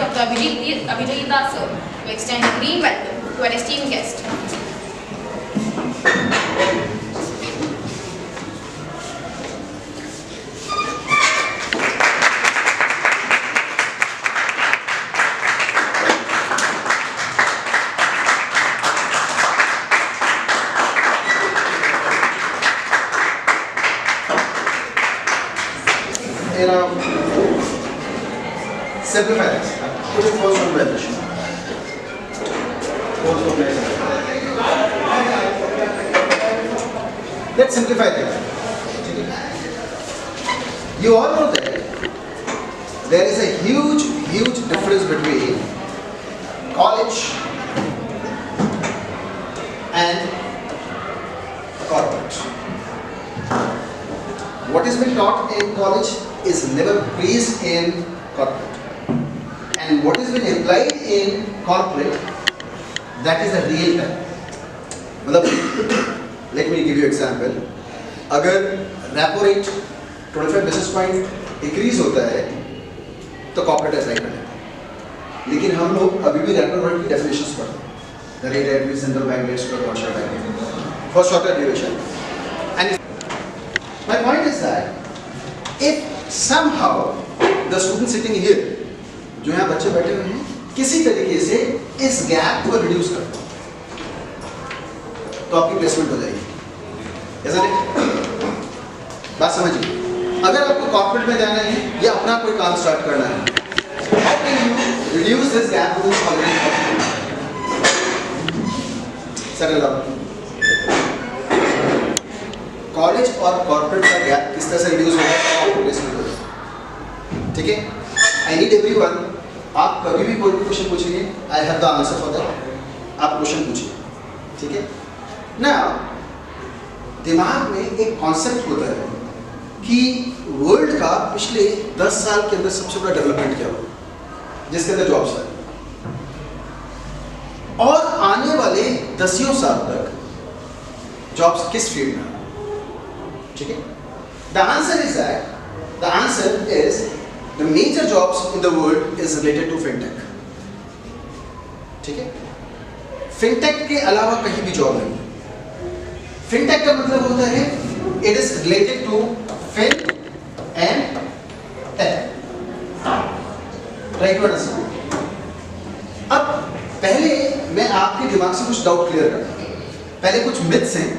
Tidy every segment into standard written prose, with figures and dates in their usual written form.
Dr. Abhijit Das sir to extend a green welcome to our esteemed guest. Simplify this. Put it first on valuation. Let's simplify things. You all know that there is a huge difference between college and corporate. What is being taught in college is never preached in corporate. And what is been implied in corporate, that is the real time. Let me give you example. अगर repo rate 25 basis point increase होता है तो corporate apply कर लेते हैं, लेकिन हम लोग अभी भी रेपो रेट की definitions पढ़ते हैं. The rate at which central bank rates for short bank for shorter duration. And my point is that if somehow the student sitting here, जो यहाँ बच्चे बैठे हुए हैं, किसी तरीके से इस गैप को रिड्यूस कर दो तो आपकी प्लेसमेंट हो जाएगी. ऐसा नहीं? बात समझिए. अगर आपको कॉर्पोरेट में जाना है या अपना कोई काम स्टार्ट करना है, how can you reduce this gap with already settle up? College और कॉर्पोरेट का गैप किस तरह से रिड्यूस होगा? आपको प्लेसमेंट हो जाएगी. ठीक है? I need everyone. आप कभी भी कोई भी क्वेश्चन पूछेंगे, I have the answer for that. आप क्वेश्चन पूछिए. ठीक है ना? दिमाग में एक कॉन्सेप्ट होता है कि वर्ल्ड का पिछले 10 साल के अंदर सबसे बड़ा डेवलपमेंट क्या हुआ, जिसके अंदर जॉब्स है, और आने वाले 10 साल तक जॉब्स किस फील्ड में. ठीक है? The answer is that, the answer is the major jobs in the world is related to fintech. ठीक है? fintech के अलावा कहीं भी जॉब नहीं. fintech का मतलब होता है it is related to fin and tech. Right to understand? अब पहले मैं आपके दिमाग से कुछ डाउट क्लियर करता हूँ. पहले कुछ मिथ्स हैं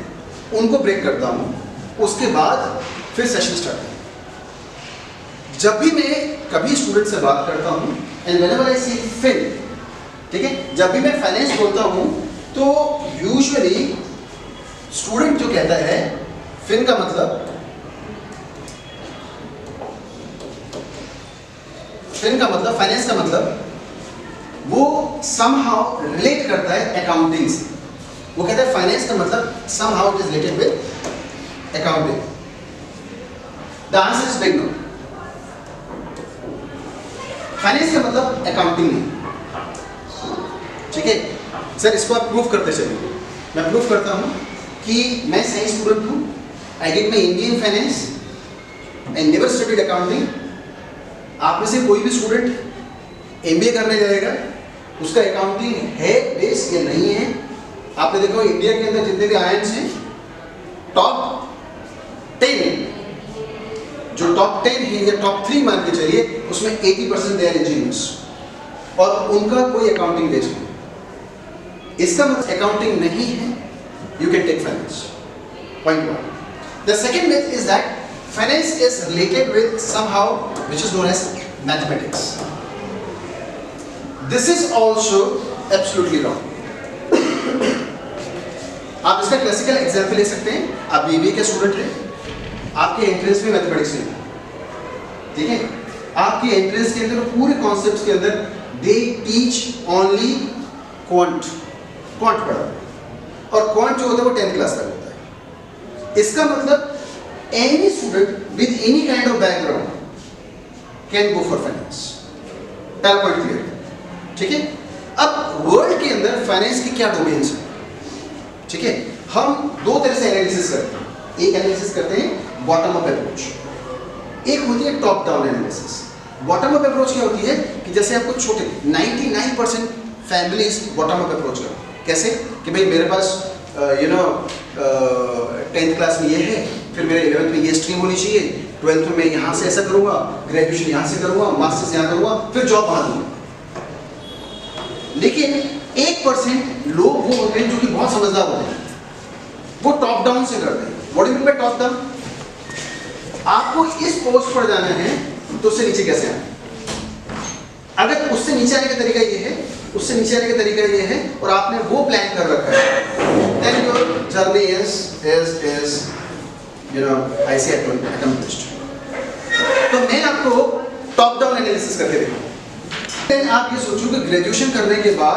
उनको ब्रेक करता हूँ, उसके बाद फिर सेशन स्टार्ट. जब भी मैं कभी स्टूडेंट से बात करता हूँ, and whenever I see fin, ठीक है, जब भी मैं फाइनेंस बोलता हूँ तो यूजुअली स्टूडेंट जो कहता है फिन का मतलब, फाइनेंस का मतलब, वो समहाउ रिलेट करता है अकाउंटिंग से. वो कहता है फाइनेंस का मतलब somehow it is related with accounting. The answer is big no. Finance का मतलब अकाउंटिंग नहीं. ठीक है सर, इसको आप प्रूफ करते चलिए. मैं प्रूफ करता हूँ कि मैं साइंस स्टूडेंट हूँ. I did my MBA in finance and never studied accounting. आप में से कोई भी स्टूडेंट MBA करने जाएगा, उसका अकाउंटिंग है बेस या नहीं है. आपने देखा इंडिया के अंदर जितने भी आयंस हैं, टॉप 10 जो टॉप 10 है या टॉप 3 मान के चलिए, उसमें 80% दे आर इंजीनियर्स, और उनका कोई अकाउंटिंग बेस नहीं. इसका मतलब अकाउंटिंग नहीं है, you can take finance. Point 1. The second myth is that finance is related with somehow which is known as mathematics. This is also absolutely wrong. आप इसका क्लासिकल एग्जांपल ले सकते हैं. आप BBA के स्टूडेंट हैं, आपके एंट्रेंस में मैथमेटिक्स नहीं है. ठीक है? आपके एंट्रेंस के अंदर पूरे कॉन्सेप्ट्स के अंदर दे टीच ओनली क्वांट पढ़ा, और क्वांट जो होता है वो 10th क्लास तक होता है. इसका मतलब any student with any kind of background can go for finance. पहला पॉइंट क्लियर. ठीक है? अब वर्ल्ड के अंदर फाइनेंस के क्या डोमेन्स हैं? ठीक है? हम दो तरह से एनालिसिस करते हैं. एक एनालिसिस करते हैं बॉटम अप अप्रोच, एक होती है top down analysis. Bottom up approach क्या होती है कि जैसे आपको छोटे 99% फैमिलीज बॉटम अप अप्रोच करो। कैसे कि भाई मेरे पास 10th क्लास में ये है, फिर मेरे 11th में ये स्ट्रीम होनी चाहिए, 12th में मैं यहाँ से ऐसा करूँगा, ग्रेजुएशन यहाँ से करूँगा, मास्टर्स यहाँ करूँगा, फिर जॉब वहाँ दूँगा। लेकिन 1% लोग वो होते हैं जो कि बहुत समझदार होते हैं, वो टॉप डाउन से करते हैं। What do you mean by top down? आपको इस पोस्ट पर जाना है तो उससे नीचे कैसे आना? अगर उससे नीचे आने का तरीका ये है, उससे नीचे आने का तरीका ये है, और आपने वो प्लान कर रखा है, then your journey is I say accomplished. तो मैं आपको टॉप डाउन एनालिसिस करके देखूँ। आप ये सोचो कि ग्रेजुएशन करने के बाद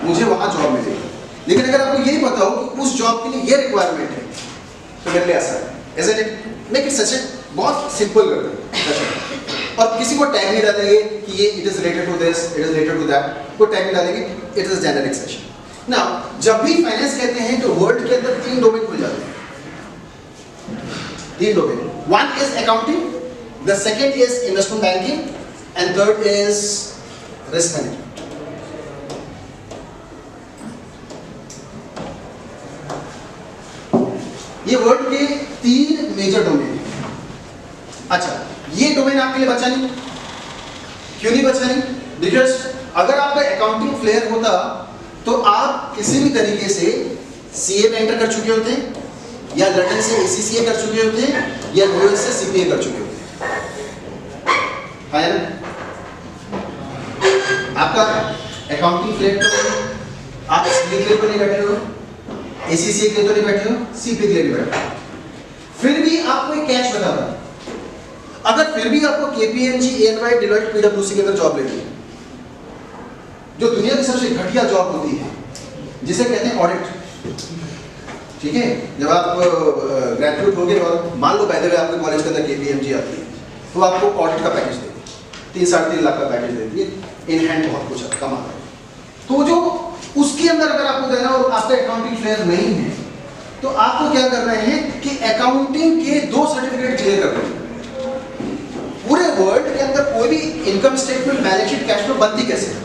मुझे वहाँ जॉब मिलेगी, लेकिन अगर आपको यही पता हो कि उस जॉब के लिए ये रिक्वायरमेंट है तो मेरे लिए आसान है। ऐसे मेक इट सच बहुत सिंपल कर दो, और किसी को टैग नहीं डालेंगे कि ये it is related to this, it is related to that, को टैग नहीं डालेंगे, it is generic session. Now जब भी फाइनेंस कहते हैं तो वर्ल्ड के अंदर 3 डोमेन खुल जाते हैं। 3 domain, one is accounting, the second is investment banking, and third is risk management. ये वर्ल्ड के 3 मेजर डोमेन हैं। अच्छा, ये डोमेन आपके लिए बचा नहीं। क्यों नहीं बचा नहीं? बिकॉज अगर आपका अकाउंटिंग फ्लेयर होता तो आप किसी भी तरीके से सीए में एंटर कर चुके होते, या लंदन से एसीसीए कर चुके होते, या यूएस से सीपीए कर चुके होते। है ना? आपका अकाउंटिंग फ्लेयर तो आप सीए के लिए तो नहीं बैठे हो, एसीसीए के लिए तो नहीं बैठे हो, सीपीए के लिए नहीं बैठे हो। फिर भी आपको एक कैच बताता, अगर फिर भी आपको केपीएमजी, EY, डिलॉयट, पीडब्ल्यूसी के अंदर जॉब लेनी है, जो दुनिया की सबसे घटिया जॉब होती है, जिसे कहते हैं ऑडिट। ठीक है, जब आप ग्रेजुएट हो गए और मान लो पहले आपके कॉलेज के अंदर केपीएमजी आती है, तो आपको ऑडिट का पैकेज देती है, 3-3.5 लाख का पैकेज देती है, इन हैंड बहुत कुछ कम आता है। तो जो उसके अंदर अगर आपको देना और आपका अकाउंटिंग फेयर नहीं है, तो आपको क्या करना है कि अकाउंटिंग के 2 सर्टिफिकेट क्लियर करने हैं। पूरे वर्ल्ड के अंदर कोई भी income statement, balance sheet, cash flow बनती कैसे है?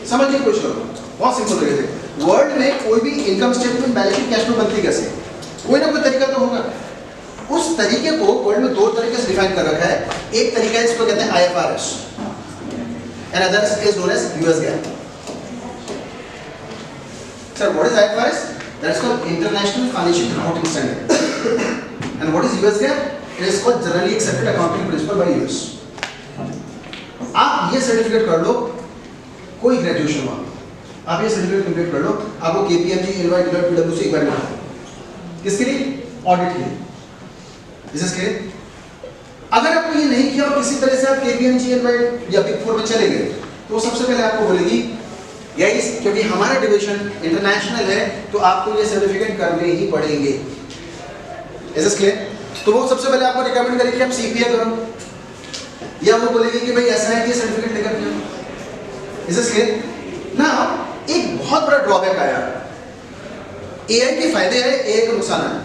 समझ के कुछ करो, बहुत सिंपल तरीके से। वर्ल्ड में कोई भी income statement, balance sheet, cash flow बनती कैसे? कोई ना कोई तरीका तो होगा। उस तरीके को वर्ल्ड में 2 तरीके से डिफाइन कर रखा है। एक तरीका है, इसको कहते हैं IFRS, and others is known as US GAAP. Sir, what is IFRS? That is called International Financial Reporting Standard. And what is US GAAP? It is called Generally Accepted Accounting Principle by US. आप ये certificate कर लो, कोई graduation हो, आप ये certificate complete कर लो, आपको KPMG, EY, Deloitte, पीडब्ल्यूसी एक बार मिला। किसके लिए? ऑडिट के लिए। This is clear. अगर आपको ये नहीं किया और किसी तरह से आप केपीएमजी, EY या बिग 4 में चले गए, तो सबसे पहले आपको बोलेगी गाइस, क्योंकि हमारा डिवीजन इंटरनेशनल है, तो आपको ये सर्टिफिकेट करने ही पड़ेंगे। Is this clear? तो वो सबसे पहले आपको रिकमेंड करेगी कि आप सीपीए करो, या वो बोलेगी कि भाई एसआईटी सर्टिफिकेट लेकर के। Is this clear? ना एक बहुत बड़ा ड्रॉबैक आया। एआई के फायदे आए, एआई का नुकसान आया।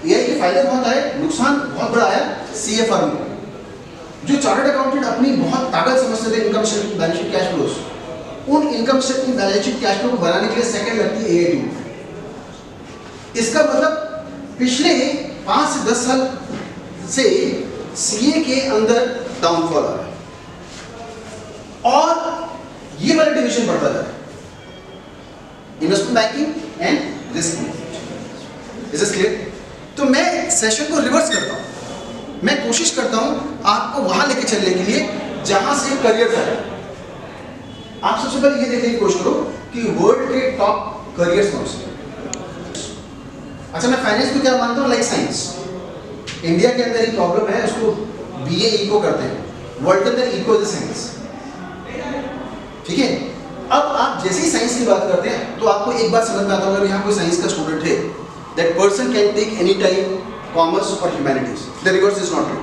एआई के फायदे बहुत आए, नुकसान बहुत बड़ा आया सीए फर्म में। जो चार्टर्ड अकाउंटेंट अपनी बहुत ताकत समझते थे income statement, balance sheet, cash flows, उन income statement, balance sheet, cash flow को बनाने के लिए सेकंड लगती है एआई टूल। इसका मतलब पिछले 5 से 10 साल से सीए के अंदर डाउनफॉल आ रहा है, और ये वाला डिवीजन बढ़ता जा रहा है, investment banking and risk management. Is this clear? तो मैं सेशन को रिवर्स करता हूं, मैं कोशिश करता हूं आपको वहां लेके चलने के लिए जहां से करियर है। आप सबसे पहले ये देखने की कोशिश करो कि वर्ल्ड के टॉप करियर्स कौन से। अच्छा, मैं फाइनेंस को क्या मानता हूँ? Like science. इंडिया के अंदर एक प्रॉब्लम है, उसको बीए इको करते हैं, वर्ल्ड के अंदर इको इज साइंस। ठीक है, अब आप जैसे ही साइंस की बात करते हैं तो आपको एक बात समझ में आता होगा, यहाँ कोई साइंस का स्टूडेंट है, that person can take any time commerce और humanities, the reverse is not true.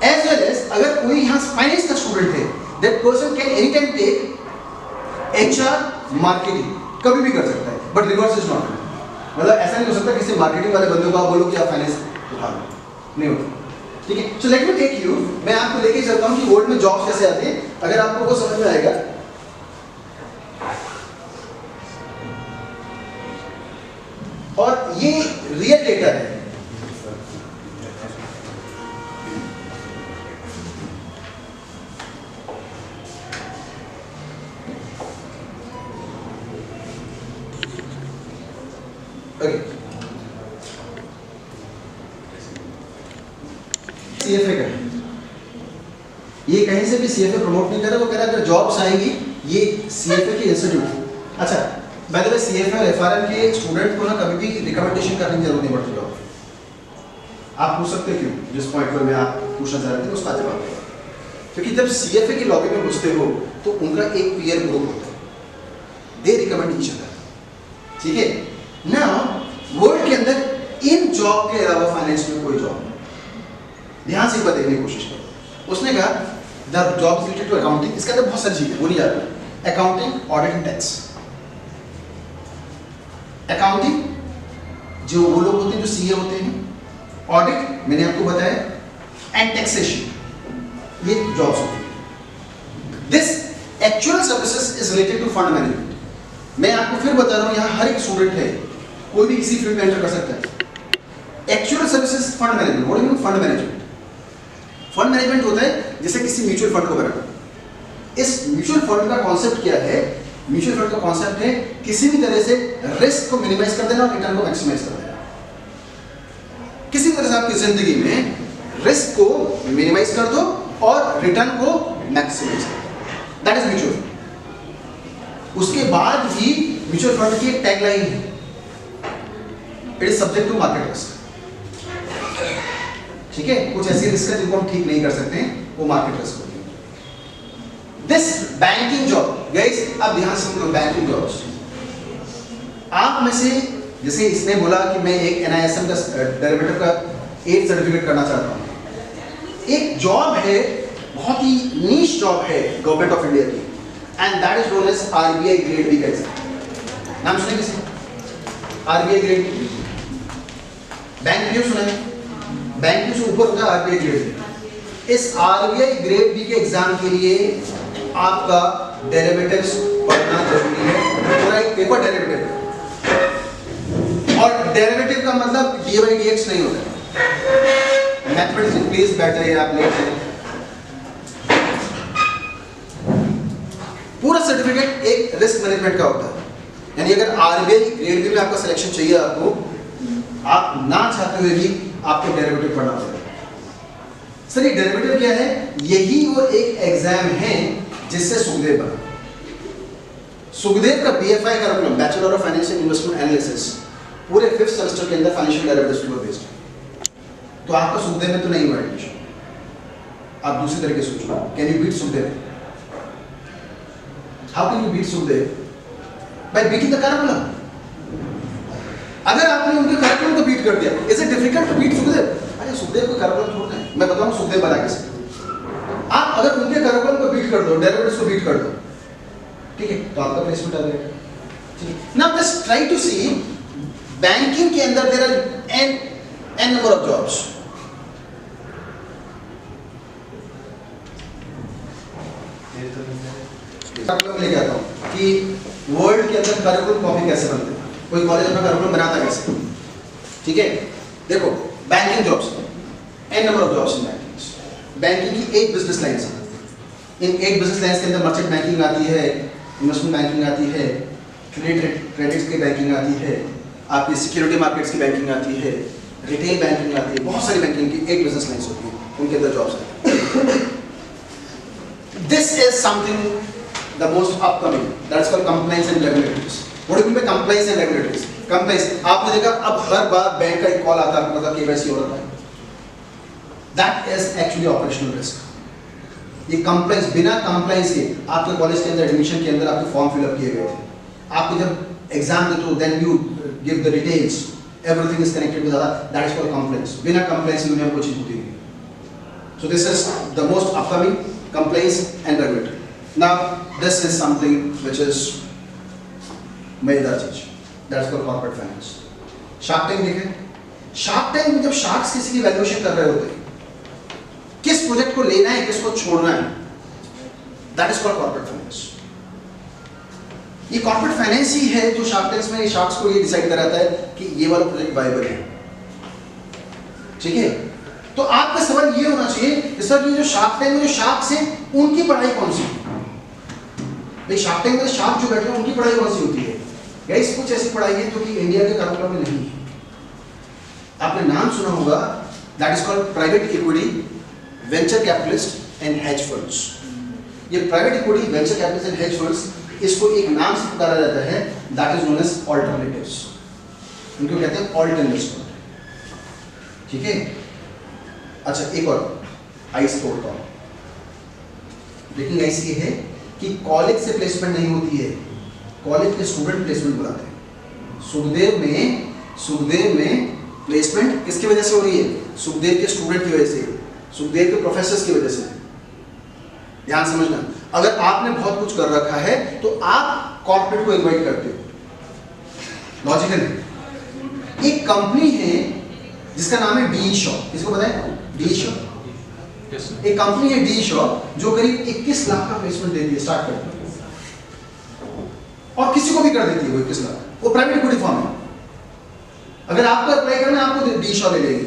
As well as अगर कोई यहाँ फाइनेंस का स्टूडेंट है, that person can any time take HR, marketing, कभी भी कर सकता है, but reverse is not true. मतलब ऐसा नहीं हो सकता किसी मार्केटिंग वाले बंदे को आप बोलो कि आप फाइनेंस उठा लो, नहीं होता। ठीक है, so let me take you, मैं आपको लेके चलता हूँ कि वर्ल्ड में जॉब्स कैसे आते हैं, अगर आपको वो समझ में आएगा। और ये रियल डेटा है, सीएफए का ये कहीं से भी सीएफए प्रमोट नहीं कर रहा, वो कह रहा है अगर जॉब्स आएंगी ये सीएफए के इंस्टीट्यूट। अच्छा, बाय द वे सीएफए और एफआरएम के स्टूडेंट को ना कभी भी रिकमेंडेशन करने की जरूरत नहीं पड़ती है। आप पूछ सकते हो क्यों, जिस पॉइंट पर मैं आप पूछना चाह रहे थे उसका जवाब है, क्योंकि जब सीएफए की लॉबी में घुसते हो तो उनका एक पीयर ग्रुप होता है, दे रिकमेंड ईच अदर, ठीक है ना। वर्ल्ड के अंदर इन जॉब के अलावा फाइनेंस में कोई जॉब नहीं। ध्यान से एक बार देखने की कोशिश करो, उसने कहा the job related to accounting, इसके अंदर बहुत सारी चीजें वो नहीं जा रही, accounting, audit and tax. Accounting जो वो लोग होते हैं जो सीए होते हैं, ऑडिट मैंने आपको बताया, एंड टैक्सेशन, ये जॉब्स होती हैं। This actual services is related to fund management. मैं आपको फिर बता रहा हूं, यहां हर एक स्टूडेंट है, कोई भी किसी फील्ड में एंटर कर सकता है। Actual services fund management, what do you mean fund management? Fund management होता है जैसे किसी म्यूचुअल फंड को बनाना। इस म्यूचुअल फंड का कॉन्सेप्ट क्या है? म्यूचुअल फंड का कॉन्सेप्ट है किसी भी तरह से रिस्क को मिनिमाइज कर देना और रिटर्न को मैक्सिमाइज कर देना। किसी भी तरह से आपकी जिंदगी में रिस्क को मिनिमाइज कर दो और रिटर्न को मैक्सिमाइज कर दो, दैट इज म्यूचुअल फंड। उसके बाद भी म्यूचुअल फंड की एक टैगलाइन है, it is subject to market risk. ठीक है, कुछ ऐसी रिस्क है जिनको हम ठीक नहीं कर सकते हैं, वो मार्केट रिस्क होती है। दिस बैंकिंग जॉब, गाइस अब ध्यान से सुनो, बैंकिंग जॉब्स आप में से, जैसे इसने बोला कि मैं एक एनआईएसएम का डेरिवेटिव का 8 सर्टिफिकेट करना चाहता हूं। एक जॉब है, बहुत ही नीश जॉब है गवर्नमेंट ऑफ इंडिया की, and that is known as RBI grade B का एग्जाम। नाम सुने किसी? आरबीआई ग्रेड बी, बैंक भी सुना है, बैंक से ऊपर होता है आरबीआई ग्रेड बी। इस आरबीआई ग्रेड बी के एग्जाम के लिए आपका डेरिवेटिव्स पढ़ना जरूरी है, पूरा एक पेपर डेरिवेटिव है। और डेरिवेटिव का मतलब डी बाई डी एक्स नहीं होता है। मैथमेटिक्स में प्लीज बैठ जाइए, आप लेट हैं। पूरा सर्टिफिकेट एक रिस्क मैनेजमेंट का होता है, यानी अगर आरबीआई ग्रेड बी में आपका सिलेक्शन चाहिए, आपको आप ना चाहते हुए भी आपको डेरिवेटिव पढ़ना पड़ेगा। सर ये डेरिवेटिव क्या है? यही वो एक एग्जाम है जिससे सुखदेव बना। सुखदेव का BFI curriculum, bachelor of financial investment analysis, पूरे 5th सेमेस्टर के अंदर फाइनेंशियल डेरिवेटिव्स के ऊपर बेस्ड है। तो आपका सुखदेव में तो नहीं हुआ एडमिशन, आप दूसरी तरीके से सोचो, can you beat Sukhdev? How can you beat Sukhdev? By beating the curriculum. अगर आपने उनके करिकुलम को बीट कर दिया, is it difficult to beat Sukhdev? अरे सुखदेव को करिकुलम छोड़ना है, मैं बताऊं सुखदेव बना कैसे। आप अगर उनके करिकुलम को बीट कर दो, डेरिवेटिव्स को बीट कर दो, ठीक है, तो आपका प्लेसमेंट आ जाएगा। ठीक है, now just try to see, banking के अंदर there are an number of jobs. Curriculum लेके आता हूं कि वर्ल्ड के अंदर करिकुलम कॉपी कैसे बनते हैं, कोई कॉलेज अपना करिकुलम बनाता कैसे। ठीक है, देखो banking jobs, an number of jobs in banking. Banking की 8 बिजनेस लाइंस हैं। इन 8 बिजनेस लाइंस के अंदर मर्चेंट बैंकिंग आती है, इन्वेस्टमेंट बैंकिंग आती है, क्रेडिट्स की बैंकिंग आती है, आपकी सिक्योरिटी मार्केट्स की बैंकिंग आती है, रिटेल बैंकिंग आती है, बहुत सारी बैंकिंग की 8 बिजनेस लाइंस होती हैं, उनके अंदर जॉब्स हैं। This is something the most upcoming, that's called compliance and regulatories. What do you mean by compliance and regulatories? Compliance, आपने देखा अब हर बार बैंक का एक कॉल आता है, मतलब केवाईसी हो रहा है, that is actually operational risk. ये कंप्लायंस, बिना कंप्लायंस के आपके कॉलेज के अंदर एडमिशन के अंदर आपके फॉर्म फिलअप किए गए थे, आपको जब एग्जाम देते हो then you give the details, everything is connected with other, that is called compliance. बिना कंप्लायंस दुनिया में कोई चीज होती नहीं। So this is the most upcoming, compliance and regulatory. Now this is something which is मजेदार चीज, that's called corporate finance. Shark Tank देखें, शार्क टैंक में जब शार्क्स किसी की वैल्यूएशन कर रहे होते हैं किस प्रोजेक्ट को लेना है, किसको छोड़ना है, that is called corporate finance. ये कॉर्पोरेट फाइनेंस ही है जो शार्क टैंक्स में शार्क्स को ये डिसाइड कराता है कि ये वाला प्रोजेक्ट वायबल है। ठीक है, तो आपका सवाल ये होना चाहिए कि सर ये जो शार्क टैंक में जो शार्क्स हैं उनकी पढ़ाई कौन सी है? भाई शार्क टैंक में शार्क जो बैठे हैं उनकी पढ़ाई कौन सी होती है? गाइस कुछ ऐसी पढ़ाई है जो कि इंडिया के करिकुलम में नहीं है। आपने नाम सुना होगा, that is called private equity, venture capitalist and hedge funds. ये private equity, venture capitalist and hedge funds, इसको एक नाम से पुकारा जाता है, that is known as alternatives. इनको कहते हैं ऑल्ट इन्वेस्टमेंट। ठीक है, अच्छा एक और आइस तोड़ता हूं। लेकिन आइस ये है कि कॉलेज से प्लेसमेंट नहीं होती है, कॉलेज के स्टूडेंट प्लेसमेंट बुलाते हैं। सुखदेव में प्लेसमेंट किसकी वजह से हो रही है? सुखदेव के स्टूडेंट की वजह से, सुखदेव के प्रोफेसर्स की वजह से। ध्यान समझना, अगर आपने बहुत कुछ कर रखा है तो आप कॉर्पोरेट को इनवाइट करते हो। लॉजिकल। एक कंपनी है जिसका नाम है डी शॉप, किसको पता है? D shop. एक कंपनी है डी शॉप जो करीब 21 लाख का प्लेसमेंट देती है, स्टार्ट करती है और किसी को भी कर देती है वो 21 लाख। वो प्राइवेट इक्विटी फर्म है। अगर आपको अप्लाई करना है आपको डी शॉप ले लेगी।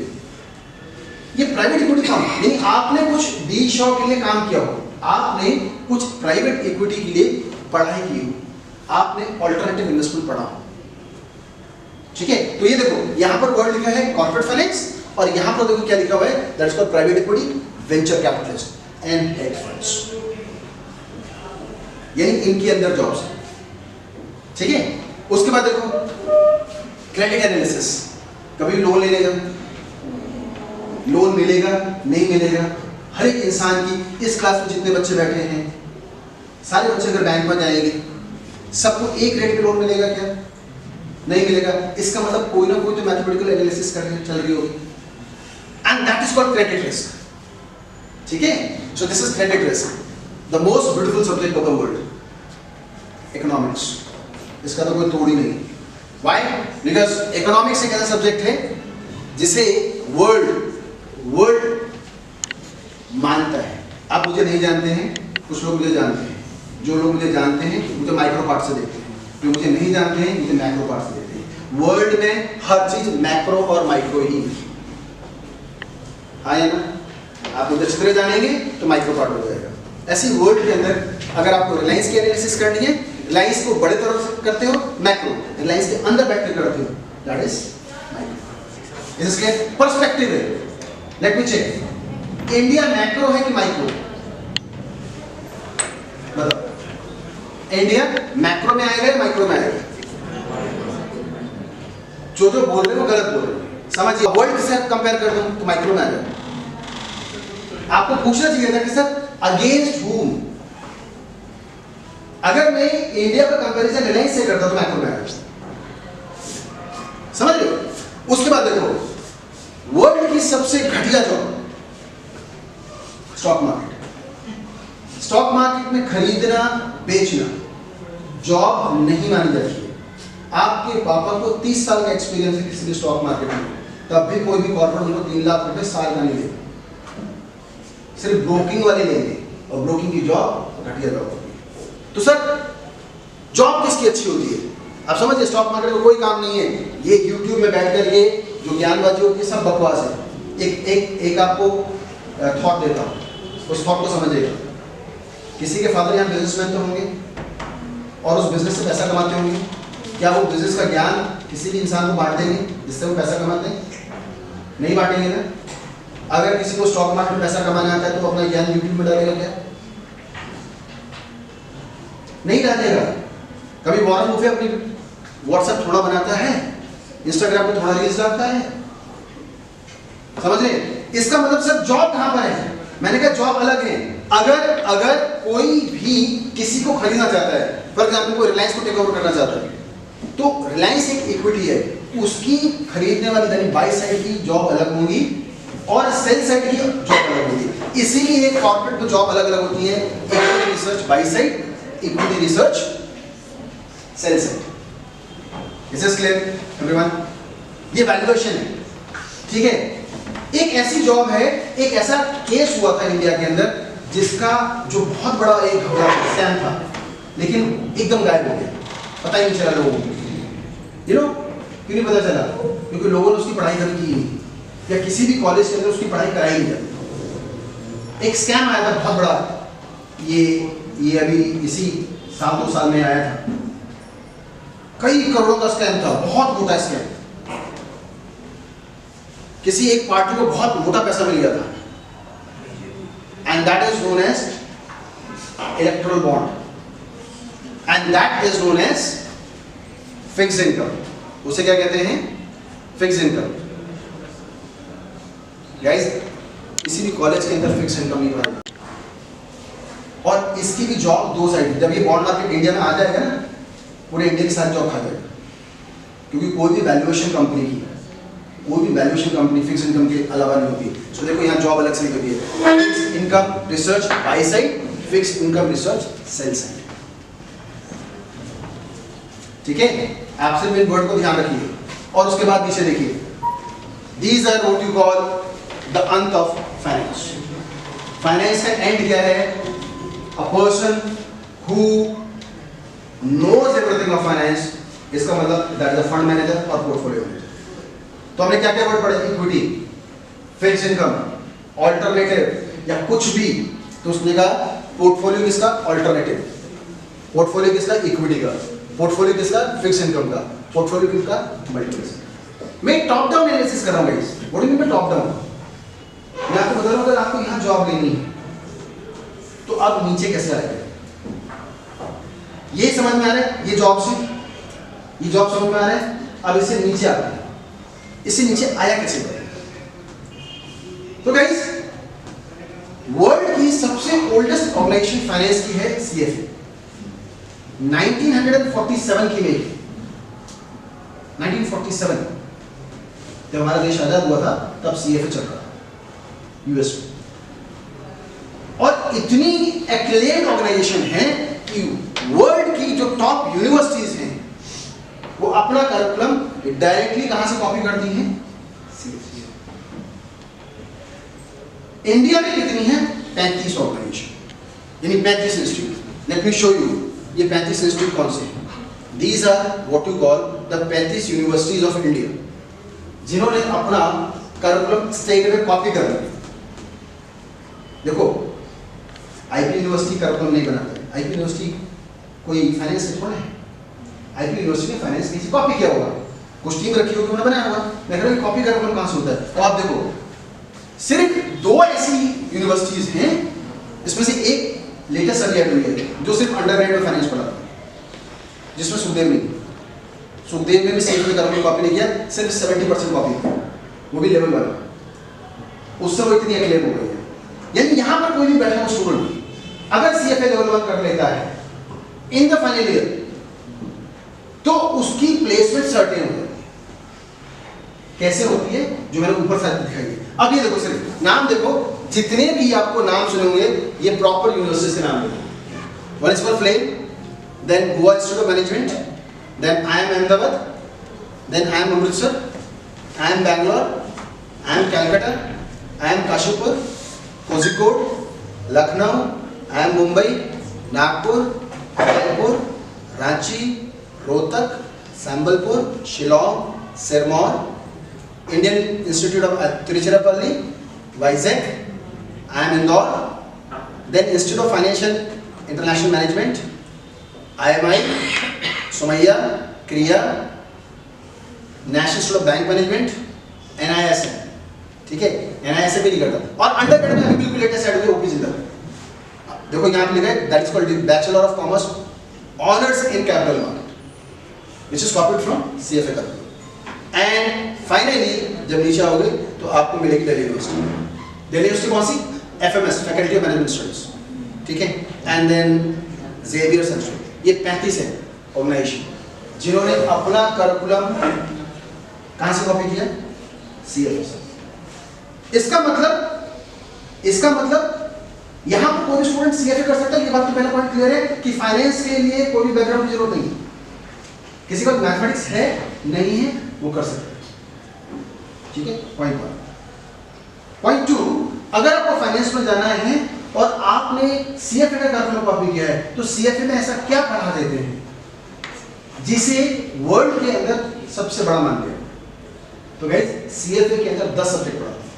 ये प्राइवेट इक्विटी फर्म, यानी आपने कुछ डी शॉप के लिए काम किया हो, आपने कुछ प्राइवेट इक्विटी के लिए पढ़ाई की हो, आपने अल्टरनेटिव इन्वेस्टमेंट पढ़ा हो। ठीक है, तो ये देखो यहां पर वर्ड लिखा है कॉर्पोरेट फाइनेंस और यहां पर देखो क्या लिखा हुआ है, that is called private equity, venture capitalist and hedge funds. यानी इनके अंदर जॉब्स है। ठीक है, उसके बाद देखो क्रेडिट एनालिसिस। कभी लोन ले लेगा, लोन मिलेगा नहीं मिलेगा, हर एक इंसान की, इस क्लास में जितने बच्चे बैठे हैं सारे बच्चे अगर बैंक में जाएंगे सबको एक रेट पे लोन मिलेगा क्या? नहीं मिलेगा। इसका मतलब कोई ना कोई तो मैथमेटिकल एनालिसिस कर चल रही होगी, and that is called credit risk. ठीक है, सो this is credit risk, the most beautiful subject of the world, economics. इसका तो कोई तोड़ ही नहीं। व्हाई? बिकॉज इकोनॉमिक्स एक ऐसा सब्जेक्ट है जिसे वर्ल्ड मानता है। आप मुझे नहीं जानते हैं, कुछ लोग मुझे जानते हैं। जो लोग मुझे जानते हैं मुझे माइक्रो पार्ट से देखते हैं, जो मुझे नहीं जानते हैं मुझे मैक्रो पार्ट से देखते हैं। वर्ल्ड में हर चीज मैक्रो और माइक्रो ही है। हाँ या ना? आप उधर चित्र जानेंगे तो माइक्रो पार्ट हो जाएगा। ऐसी वर्ल्ड के अंदर अगर आपको रिलायंस की एनालिसिस करनी है, रिलायंस को बड़े तरह से करते हो मैक्रो, रिलायंस के अंदर बैठ कर करते हो दैट इज माइक्रो। इसके पर्सपेक्टिव है। Let me check, India macro है कि माइक्रो? बताओ, इंडिया मैक्रो में आएगा या माइक्रो में आएगा? जो बोल रहे हो गलत बोल रहे हो। समझिए, वर्ल्ड के साथ कंपेयर कर दूं तो माइक्रो में आ जाएगा। आपको पूछना चाहिए था कि सर अगेंस्ट हूम? अगर मैं इंडिया का कंपैरिजन रिलायंस से करता तो मैक्रो में आएगा। समझ रहे हो? उसके बाद देखो, वर्ल्ड की सबसे घटिया job stock market. Stock market में खरीदना बेचना जॉब नहीं मानी जाती है। आपके पापा को 30 साल का एक्सपीरियंस है किसी भी स्टॉक मार्केट में, तब भी कोई भी कॉर्पोरेट उनको 3 लाख रुपए साल का नहीं देगा। सिर्फ ब्रोकिंग वाले लेंगे और ब्रोकिंग की जॉब घटिया जॉब होती है। तो सर जॉब किसकी अच्छी होती है? आप समझिए, स्टॉक मार्केट में कोई काम नहीं है। ये यूट्यूब में बैठकर ये जो ज्ञानबाजी होती है सब बकवास है। एक आपको थॉट देता हूँ, उस थॉट को समझिएगा। किसी के फादर यहाँ बिजनेसमैन तो होंगे और उस बिजनेस से पैसा कमाते होंगे। क्या वो बिजनेस का ज्ञान किसी भी इंसान को बांट देंगे जिससे वो पैसा कमाते हैं? नहीं बांटेंगे ना। अगर किसी को स्टॉक मार्केट में पैसा कमाना आता है तो अपना ज्ञान यूट्यूब में डालेगा क्या? नहीं डालेगा। कभी वॉरेन बफे अपनी व्हाट्सएप थोड़ा बनाता है, इंस्टाग्राम पे थोड़ा रील्स डालता है। समझ रहे? इसका मतलब सर जॉब कहां पर है? मैंने कहा जॉब अलग है। अगर कोई भी किसी को खरीदना चाहता है, फॉर एग्जाम्पल कोई रिलायंस को टेक ओवर करना चाहता है, तो रिलायंस एक इक्विटी है, उसकी खरीदने वाली यानी बाई साइड की जॉब अलग होगी और सेल साइड की जॉब अलग होगी। इसीलिए कॉर्पोरेट में जॉब अलग अलग होती है। Equity research by side, equity research sell side. Is this clear everyone? ये वैल्यूएशन है, ठीक है। एक ऐसी जॉब है, एक ऐसा केस हुआ था इंडिया के अंदर जिसका जो बहुत बड़ा एक स्कैम था, लेकिन एकदम गायब हो गया, पता ही नहीं चला लोगों को। यू नो क्यों नहीं पता चला? क्योंकि लोगों ने उसकी पढ़ाई कभी की नहीं, या किसी भी कॉलेज के अंदर उसकी पढ़ाई कराई नहीं जाती। एक स्कैम आया था बहुत बड़ा, ये अभी इसी साल 2 साल में आया था, कई करोड़ों का स्कैम था, बहुत मोटा स्कैम। किसी एक पार्टी को बहुत मोटा पैसा मिल गया था, and that is known as electoral bond, and that is known as fixed income. उसे क्या कहते हैं? Fixed income. गाइस, किसी भी कॉलेज के अंदर फिक्स्ड इनकम नहीं पढ़ाई, और इसकी भी जॉब 2 साइड। जब ये बॉन्ड मार्केट इंडिया में आ जाएगा ना, पूरे इंडिया के साथ जॉब खा जाएगा, क्योंकि कोई भी वैल्यूएशन कंपनी की, कोई भी वैल्यूएशन कंपनी फिक्स इनकम के अलावा नहीं होती है। सो देखो यहाँ जॉब अलग से लिखी है, fix income research by side, fix income research sell side. ठीक है, आप सिर्फ इन वर्ड को ध्यान रखिए, और उसके बाद नीचे देखिए, these are what you call the अंत ऑफ फाइनेंस। फाइनेंस का एंड क्या है? A person who knows everything of finance, इसका मतलब that is a fund manager और पोर्टफोलियो मैनेजर। तो हमने क्या क्या वर्ड पढ़े? इक्विटी, फिक्स्ड इनकम, ऑल्टरनेटिव या कुछ भी, तो उसने कहा पोर्टफोलियो किसका? ऑल्टरनेटिव। पोर्टफोलियो किसका? इक्विटी का। पोर्टफोलियो किसका? फिक्स्ड इनकम का। पोर्टफोलियो किसका? मल्टीपल। मैं टॉप डाउन एनालिसिस कर रहा हूं guys. What do you mean top down? मैं आपको बता रहा हूं, अगर आपको यहां जॉब लेनी है तो अब नीचे कैसे आएगा? ये समझ में आ रहा है? ये जॉब समझ में आ रहा है? अब इससे नीचे आता है, इससे नीचे आया कैसे? तो गाइस, वर्ल्ड की सबसे ओल्डेस्ट ऑर्गेनाइजेशन फाइनेंस की है सीएफए। 1947 की में, 1947 जब हमारा देश आजाद हुआ था, तब सीएफए चल रहा था यूएस में, और इतनी एक्लेम्ड ऑर्गेनाइजेशन है कि वर्ल्ड की जो टॉप यूनिवर्सिटीज हैं वो अपना करिकुलम डायरेक्टली कहां से कॉपी करती हैं? सीएफए। इंडिया में कितनी है? 35 ऑर्गेनाइजेशन, यानी 35 institute. Let me show you, ये 35 इंस्टीट्यूट कौन से हैं? These are what you call the 35 universities of India, जिन्होंने अपना करिकुलम स्टेट में कॉपी कर लिया। देखो, आईपी यूनिवर्सिटी करिकुलम नहीं बनाता है। आईपी यूनिवर्सिटी कोई फाइनेंस से थोड़ा है। आईपी यूनिवर्सिटी ने फाइनेंस की कॉपी किया होगा, कुछ टीम रखी होगी, उन्होंने बनाया होगा। मैं कह रहा हूं कॉपी करिकुलम कहां से होता है? तो आप देखो, सिर्फ 2 ऐसी यूनिवर्सिटीज हैं, इसमें से एक लेटेस्ट अभी हुई है जो सिर्फ अंडरग्रेड में फाइनेंस पढ़ाता है, जिसमें सुखदेव ने भी सीएफए का करिकुलम कॉपी नहीं किया, सिर्फ 70% कॉपी, वो भी लेवल 1। उससे वो इतनी एक्लेम हो गई है। यानी यहां पर कोई भी बैठा हुआ स्टूडेंट अगर सीएफए लेवल 1 कर लेता है इन द फाइनल ईयर, तो उसकी प्लेसमेंट सर्टेन हो जाती है। कैसे होती है? जो मैंने ऊपर साइड दिखाई है। अब ये देखो, सिर्फ नाम देखो, जितने भी आपको नाम सुने होंगे ये प्रॉपर यूनिवर्सिटीज के नाम देखो। One is for FLAME, then Goa institute of management, then I M Ahmedabad, then I M Amritsar, I M Bangalore, I M Calcutta, I M Kashipur, Kozhikode, Lucknow, I M Mumbai, Nagpur, Jaipur, Ranchi, Rohtak, Sambalpur, Shillong, Sirmaur, Indian institute of Tiruchirappalli, Vizag, I M Indore, then institute of financial international management, IMI, Somaiya, Krea, national institute of bank management, NISM। ठीक है, NISM भी नहीं करता। और undergrad में अभी बिल्कुल latest add हुई ओपी जिंदल। देखो यहाँ पे लिखा है that is called bachelor of commerce honours in capital market, which is copied from CFA का। एंड फाइनली जब नीचे आओगे तो आपको मिलेगी दिल्ली यूनिवर्सिटी। दिल्ली यूनिवर्सिटी कौन सी? FMS, faculty of management studies. ठीक है, एंड देन जेवियर संस्कृत। ये 35 है ऑर्गेनाइजेशन जिन्होंने अपना करिकुलम कहां से कॉपी किया? सीएफए से। इसका मतलब यहां पर कोई स्टूडेंट सीएफए कर सकता है। ये बात तो पहला पॉइंट क्लियर है कि फाइनेंस के लिए कोई भी बैकग्राउंड की जरूरत नहीं है। किसी को मैथमेटिक्स है नहीं है वो कर सकता है। ठीक है, पॉइंट 1। अगर आपको फाइनेंस में जाना है और आपने सीएफए का कर्रिकुलम कॉपी किया है तो सीएफए में ऐसा क्या पढ़ा देते हैं जिसे वर्ल्ड के अंदर सबसे बड़ा मान लिया? तो गाइस सीएफए के अंदर 10 सब्जेक्ट पढ़ाते हैं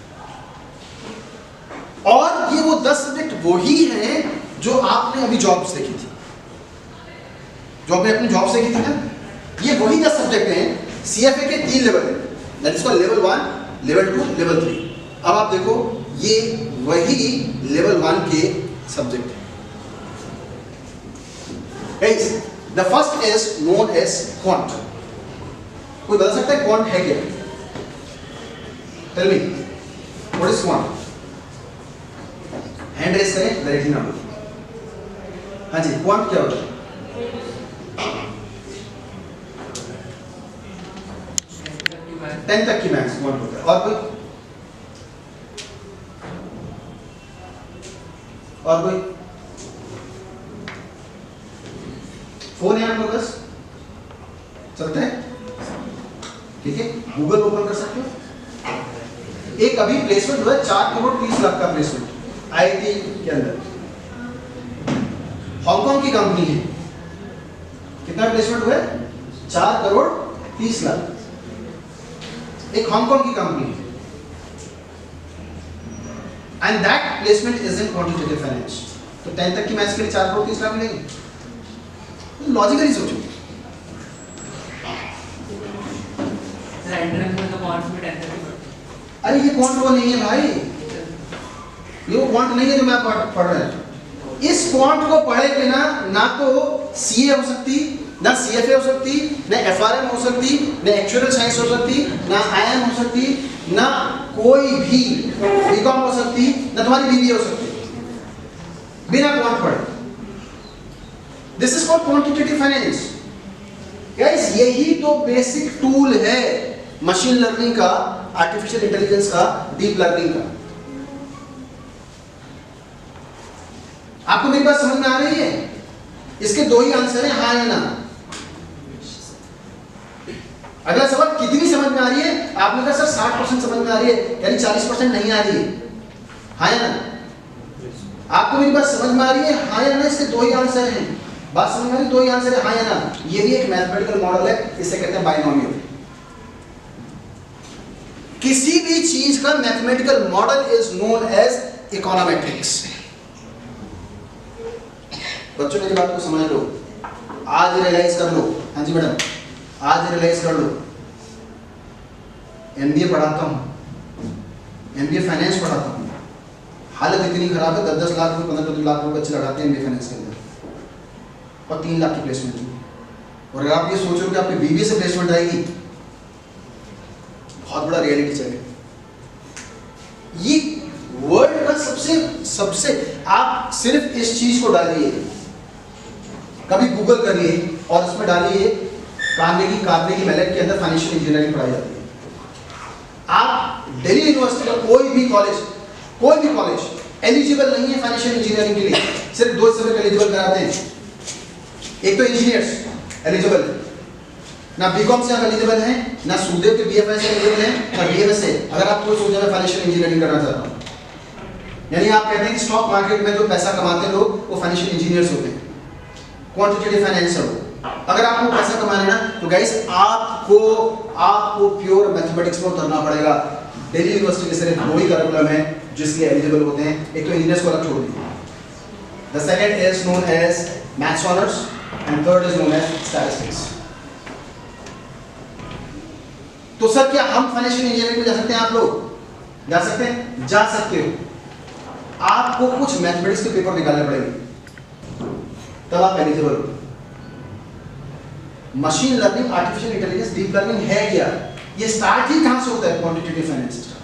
और ये वो 10 सब्जेक्ट वही हैं जो आपने अभी जॉब्स देखी थी, जो आपने अपनी जॉब्स देखी थी ना, ये वही 10 सब्जेक्ट हैं। सीएफए के 3 लेवल हैं, that is called level 1, level 2, level 3। अब आप देखो ये वही लेवल 1 के सब्जेक्ट हैं। Guys the first is known as quant. कोई बता सकता है क्वांट है क्या? Tell me what is quant? Hand raise करें, डायरेक्टली ना बोलो। हाँ जी, क्वांट क्या होता है? टेंथ तक की मैथ्स क्वांट होता है। और कोई? और कोई? फोन है आप लोग बस चलता है, ठीक है, गूगल ओपन कर सकते हो। एक अभी प्लेसमेंट हुआ है 4 करोड़ 30 लाख का प्लेसमेंट आईआईटी के अंदर, हांगकांग की कंपनी है। कितना प्लेसमेंट हुआ है? 4 करोड़ 30 लाख। एक हांगकांग की कंपनी है and that placement is in quantitative finance. तो 10 तक की मैथ्स के लिए 4 करोड़ 30 लाख मिलेंगे? लॉजिकली सोचो। अरे ये क्वांट वो नहीं है भाई, ये वो क्वांट नहीं है जो मैं पढ़ रहा हूं। इस क्वांट को पढ़े बिना ना तो सीए हो सकती, ना सीएफए हो सकती, ना एफआरएम हो सकती, ना एक्चुअल साइंस हो सकती, ना आईएम हो सकती, ना कोई भी बीकॉम हो सकती, ना तुम्हारी बीबीए हो सकती, बिना क्वांट पढ़े। This is called quantitative finance. Guys यही तो बेसिक टूल है मशीन लर्निंग का, आर्टिफिशियल इंटेलिजेंस का, डीप लर्निंग का। आपको मेरी बात समझ में आ रही है? इसके 2 ही आंसर हैं, हाँ या ना। अगला सवाल कितनी समझ में आ रही है? आपने कहा सर 60% समझ में आ रही है, यानी 40% नहीं आ रही है, हाँ या ना? आपको मेरी बात समझ में आ रही है, हाँ या ना? इसके 2 ही आंसर हैं। बात समझ में आ रही है? 2 ही आंसर है, हाँ या ना? ये भी एक मैथमेटिकल मॉडल है, इसे कहते हैं बाइनोमियल। किसी भी चीज का mathematical model is known as econometrics. बच्चों मेरी बात को समझ लो, आज रियलाइज कर लो। हाँ जी मैडम, आज रियलाइज कर लो। एमबीए पढ़ाता हूँ, एमबीए फाइनेंस पढ़ाता हूँ, हालत इतनी खराब है 10-10 लाख रुपए 15-15 लाख रुपए बच्चे लगाते हैं एमबीए फाइनेंस के अंदर और 3 लाख की प्लेसमेंट हुई। और अगर आप ये सोच रहे हो कि आपकी बीबीए से प्लेसमेंट आएगी, बहुत बड़ा रियलिटी चेक है। ये वर्ल्ड का सबसे आप सिर्फ इस चीज को डालिए, कभी गूगल करिए और उसमें डालिए कार्नेगी मेलन के अंदर फाइनेंशियल इंजीनियरिंग पढ़ाई जाती है। आप दिल्ली यूनिवर्सिटी का कोई भी कॉलेज एलिजिबल नहीं है फाइनेंशियल इंजीनियरिंग के लिए, सिर्फ 2 सब्जेक्ट एलिजिबल कराते हैं। एक तो इंजीनियर्स एलिजिबल है, ना बीकॉम से आप एलिजिबल हैं, ना सुदेव के बीएफए से एलिजिबल हैं, ना बीएमएस से। अगर आप कोई सोचा मैं फाइनेंशियल इंजीनियरिंग करना चाहता हूँ, यानी आप कहते हैं कि स्टॉक मार्केट में जो पैसा कमाते हैं लोग वो फाइनेंशियल इंजीनियर्स होते हैं, क्वांटिटेटिव फाइनेंस है वो। अगर आपको पैसा कमाना है ना तो गाइस आपको प्योर मैथमेटिक्स में उतरना पड़ेगा। दिल्ली यूनिवर्सिटी के सिर्फ 2 ही करिकुलम है जिसके एलिजिबल होते हैं, एक तो इंजीनियर्स को अलग छोड़ दीजिए। The second is known as maths honours and third is known as statistics. तो सर क्या हम फाइनेंशियल इंजीनियरिंग में जा सकते हैं? आप लोग जा सकते हैं? जा सकते हो। आपको कुछ मैथमेटिक्स के पेपर निकालने पड़ेंगे तब आप एलिजिबल हो। Machine learning, artificial intelligence, deep learning है क्या? ये स्टार्ट ही कहां से होता है? Quantitative finance system.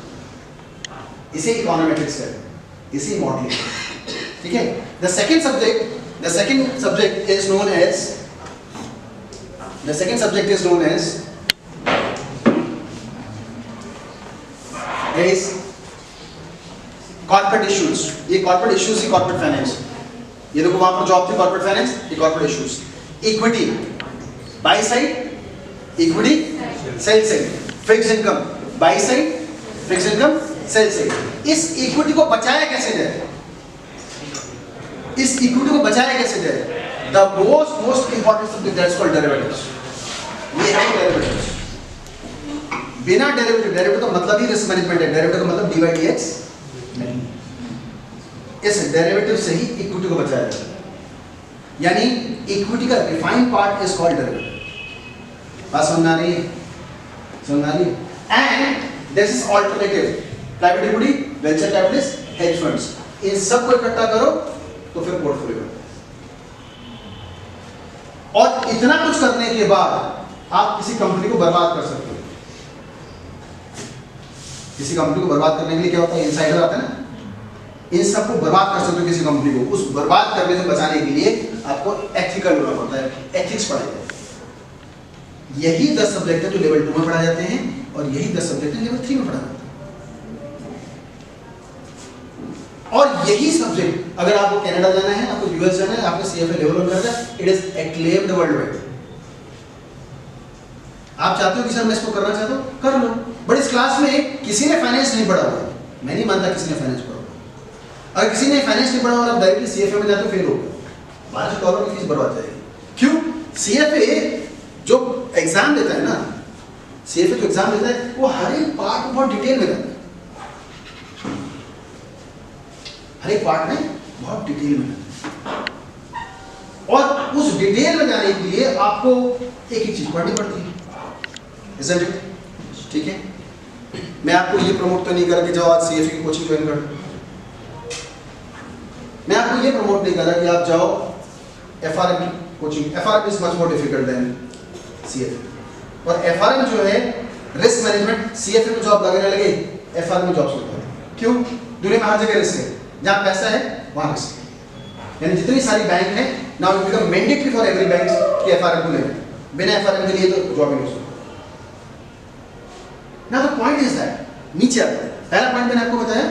इसे इकोनोमेट्रिक्स कहते हैं, इसे मॉडलिंग, ठीक है। The second subject is known as corporate issues. ये कॉर्पोरेट इश्यूज ही कॉर्पोरेट फाइनेंस। ये देखो वहां पर जॉब थी कॉर्पोरेट फाइनेंस, ये corporate issues. Equity buy side, equity sell side, fixed income buy side, fixed income sell से। इस इक्विटी को बचाया कैसे जाए, इस इक्विटी को बचाया कैसे जाए? The most important subject that's called derivatives. ये है डेरिवेटिव्स। बिना डेरिवेटिव का मतलब ही रिस्क मैनेजमेंट है। डेरिवेटिव का मतलब dy/dx नहीं। इस डेरिवेटिव से ही इक्विटी को बचाया जाता है, यानी इक्विटी का defined part is called derivative. बात समझ आ रही है? समझ आ रही है? And this is alternative. Private equity, venture capitalist, hedge funds, इन सबको इकट्ठा करो तो फिर पोर्टफोलियो बनता है। और इतना कुछ करने के बाद आप किसी कंपनी को बर्बाद कर सकते हो। किसी कंपनी को बर्बाद करने के लिए क्या होता है? इनसाइडर आता है ना, इन सबको बर्बाद कर सकते हो किसी कंपनी को। उस बर्बाद करने से बचाने के लिए आपको एथिकल होना पड़ता है, एथिक्स पढ़ाया जाता है। यही 10 सब्जेक्ट है जो लेवल 2 में पढ़ाए जाते हैं और यही 10 सब्जेक्ट है लेवल 3 में पढ़ाए जाते हैं। और यही सब्जेक्ट अगर आपको कनाडा जाना है, आपको यूएस जाना है, आपको सीएफए लेवल 1 करना है, it is acclaimed world wide. आप चाहते हो कि सर मैं इसको करना चाहता हूं, कर लो। बट इस क्लास में किसी ने फाइनेंस नहीं पढ़ा हुआ, मैं नहीं मानता किसी ने फाइनेंस पढ़ा हुआ। अगर किसी ने फाइनेंस नहीं पढ़ा और आप डायरेक्टली सीएफए में जाते हो, फेल हो गए, $1200 की फीस बर्बाद जाएगी। क्यों? सीएफए जो एग्जाम देता है ना, सीएफए जो एग्जाम देता है वो हर एक पार्ट में बहुत डिटेल में जाता है, हर एक पार्ट में बहुत डिटेल में जाता है। और उस डिटेल में जाने के लिए आपको एक ही चीज पढ़नी पड़ती है, isn't it? ठीक है? मैं आपको ये प्रमोट तो नहीं कर रहा कि जाओ आज सीएफए की कोचिंग ज्वाइन कर लो। मैं आपको ये प्रमोट नहीं कर रहा कि आप जाओ एफआरएम की coaching. FRM is much more difficult than CFA. और एफआरएम जो है रिस्क मैनेजमेंट, सीएफए में जॉब लगने लगे, एफआरएम में जॉब लगता है। क्यों? दुनिया में हर जगह रिस्क है, जहां पैसा है वहां रिस्क है। यानी जितनी सारी बैंक है, now it become mandatory for every bank कि एफआरएम को लेना। बिना एफआरएम के लिए तो जॉब ही नहीं हो सकती। Now the point is that, नीचे आता है। पहला पॉइंट मैंने आपको बताया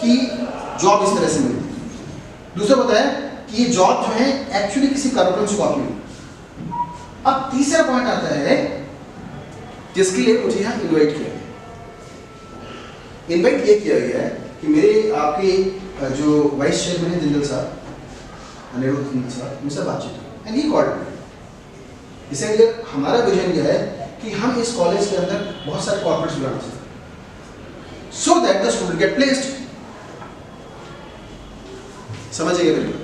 कि जॉब इस तरह से मिलती है। दूसरा बताया कि ये जॉब जो है एक्चुअली किसी करिकुलम से कॉपी नहीं। अब तीसरा पॉइंट आता है जिसके लिए मुझे यहाँ इन्वाइट किया गया। इन्वाइट ये किया गया है कि मेरे आपके जो वाइस चेयरमैन है जिंदल साहब, अनिरुद्ध साहब, मुझसे बातचीत हुई एंड ही कॉल्ड मी। इसलिए हमारा विजन यह है कि हम इस कॉलेज के अंदर बहुत सारे कॉर्पोरेट्स बनाना चाहते हैं, so that the student get placed. समझिएगा बिल्कुल।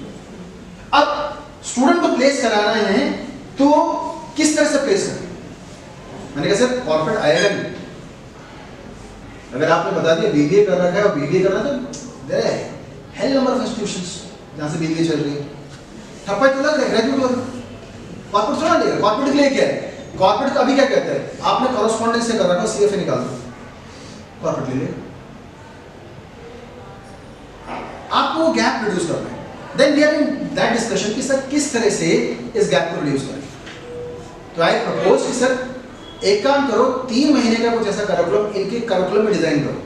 अब स्टूडेंट को प्लेस कराना है तो किस तरह से प्लेस करें? मैंने कहा सर कॉर्पोरेट आएगा नहीं। अगर आपने बता दिया बीबीए कर रखा है और बीबीए करना तो देयर है हेल नंबर ऑफ इंस्टीट्यूशंस जहां से बीबीए चल रही है, ठप्पा तो लग रहा है ग्रेजुएट और कॉर्पोरेट थोड़ा लेगा। कॉर्पोरेट के लिए क्या है? कॉर्पोरेट का अभी क्या कहता है? आपने कॉरेस्पॉन्डेंस से कर रखा, सीएफए निकाल दो, कॉर्पोरेट ले ले। आपको वो गैप रिड्यूस करना है। Then we are in that discussion कि सर किस तरह से इस गैप को रिड्यूस करें। तो आई प्रपोज कि सर एक काम करो, 3 महीने का कुछ ऐसा करिकुलम इनके करिकुलम में डिजाइन करो,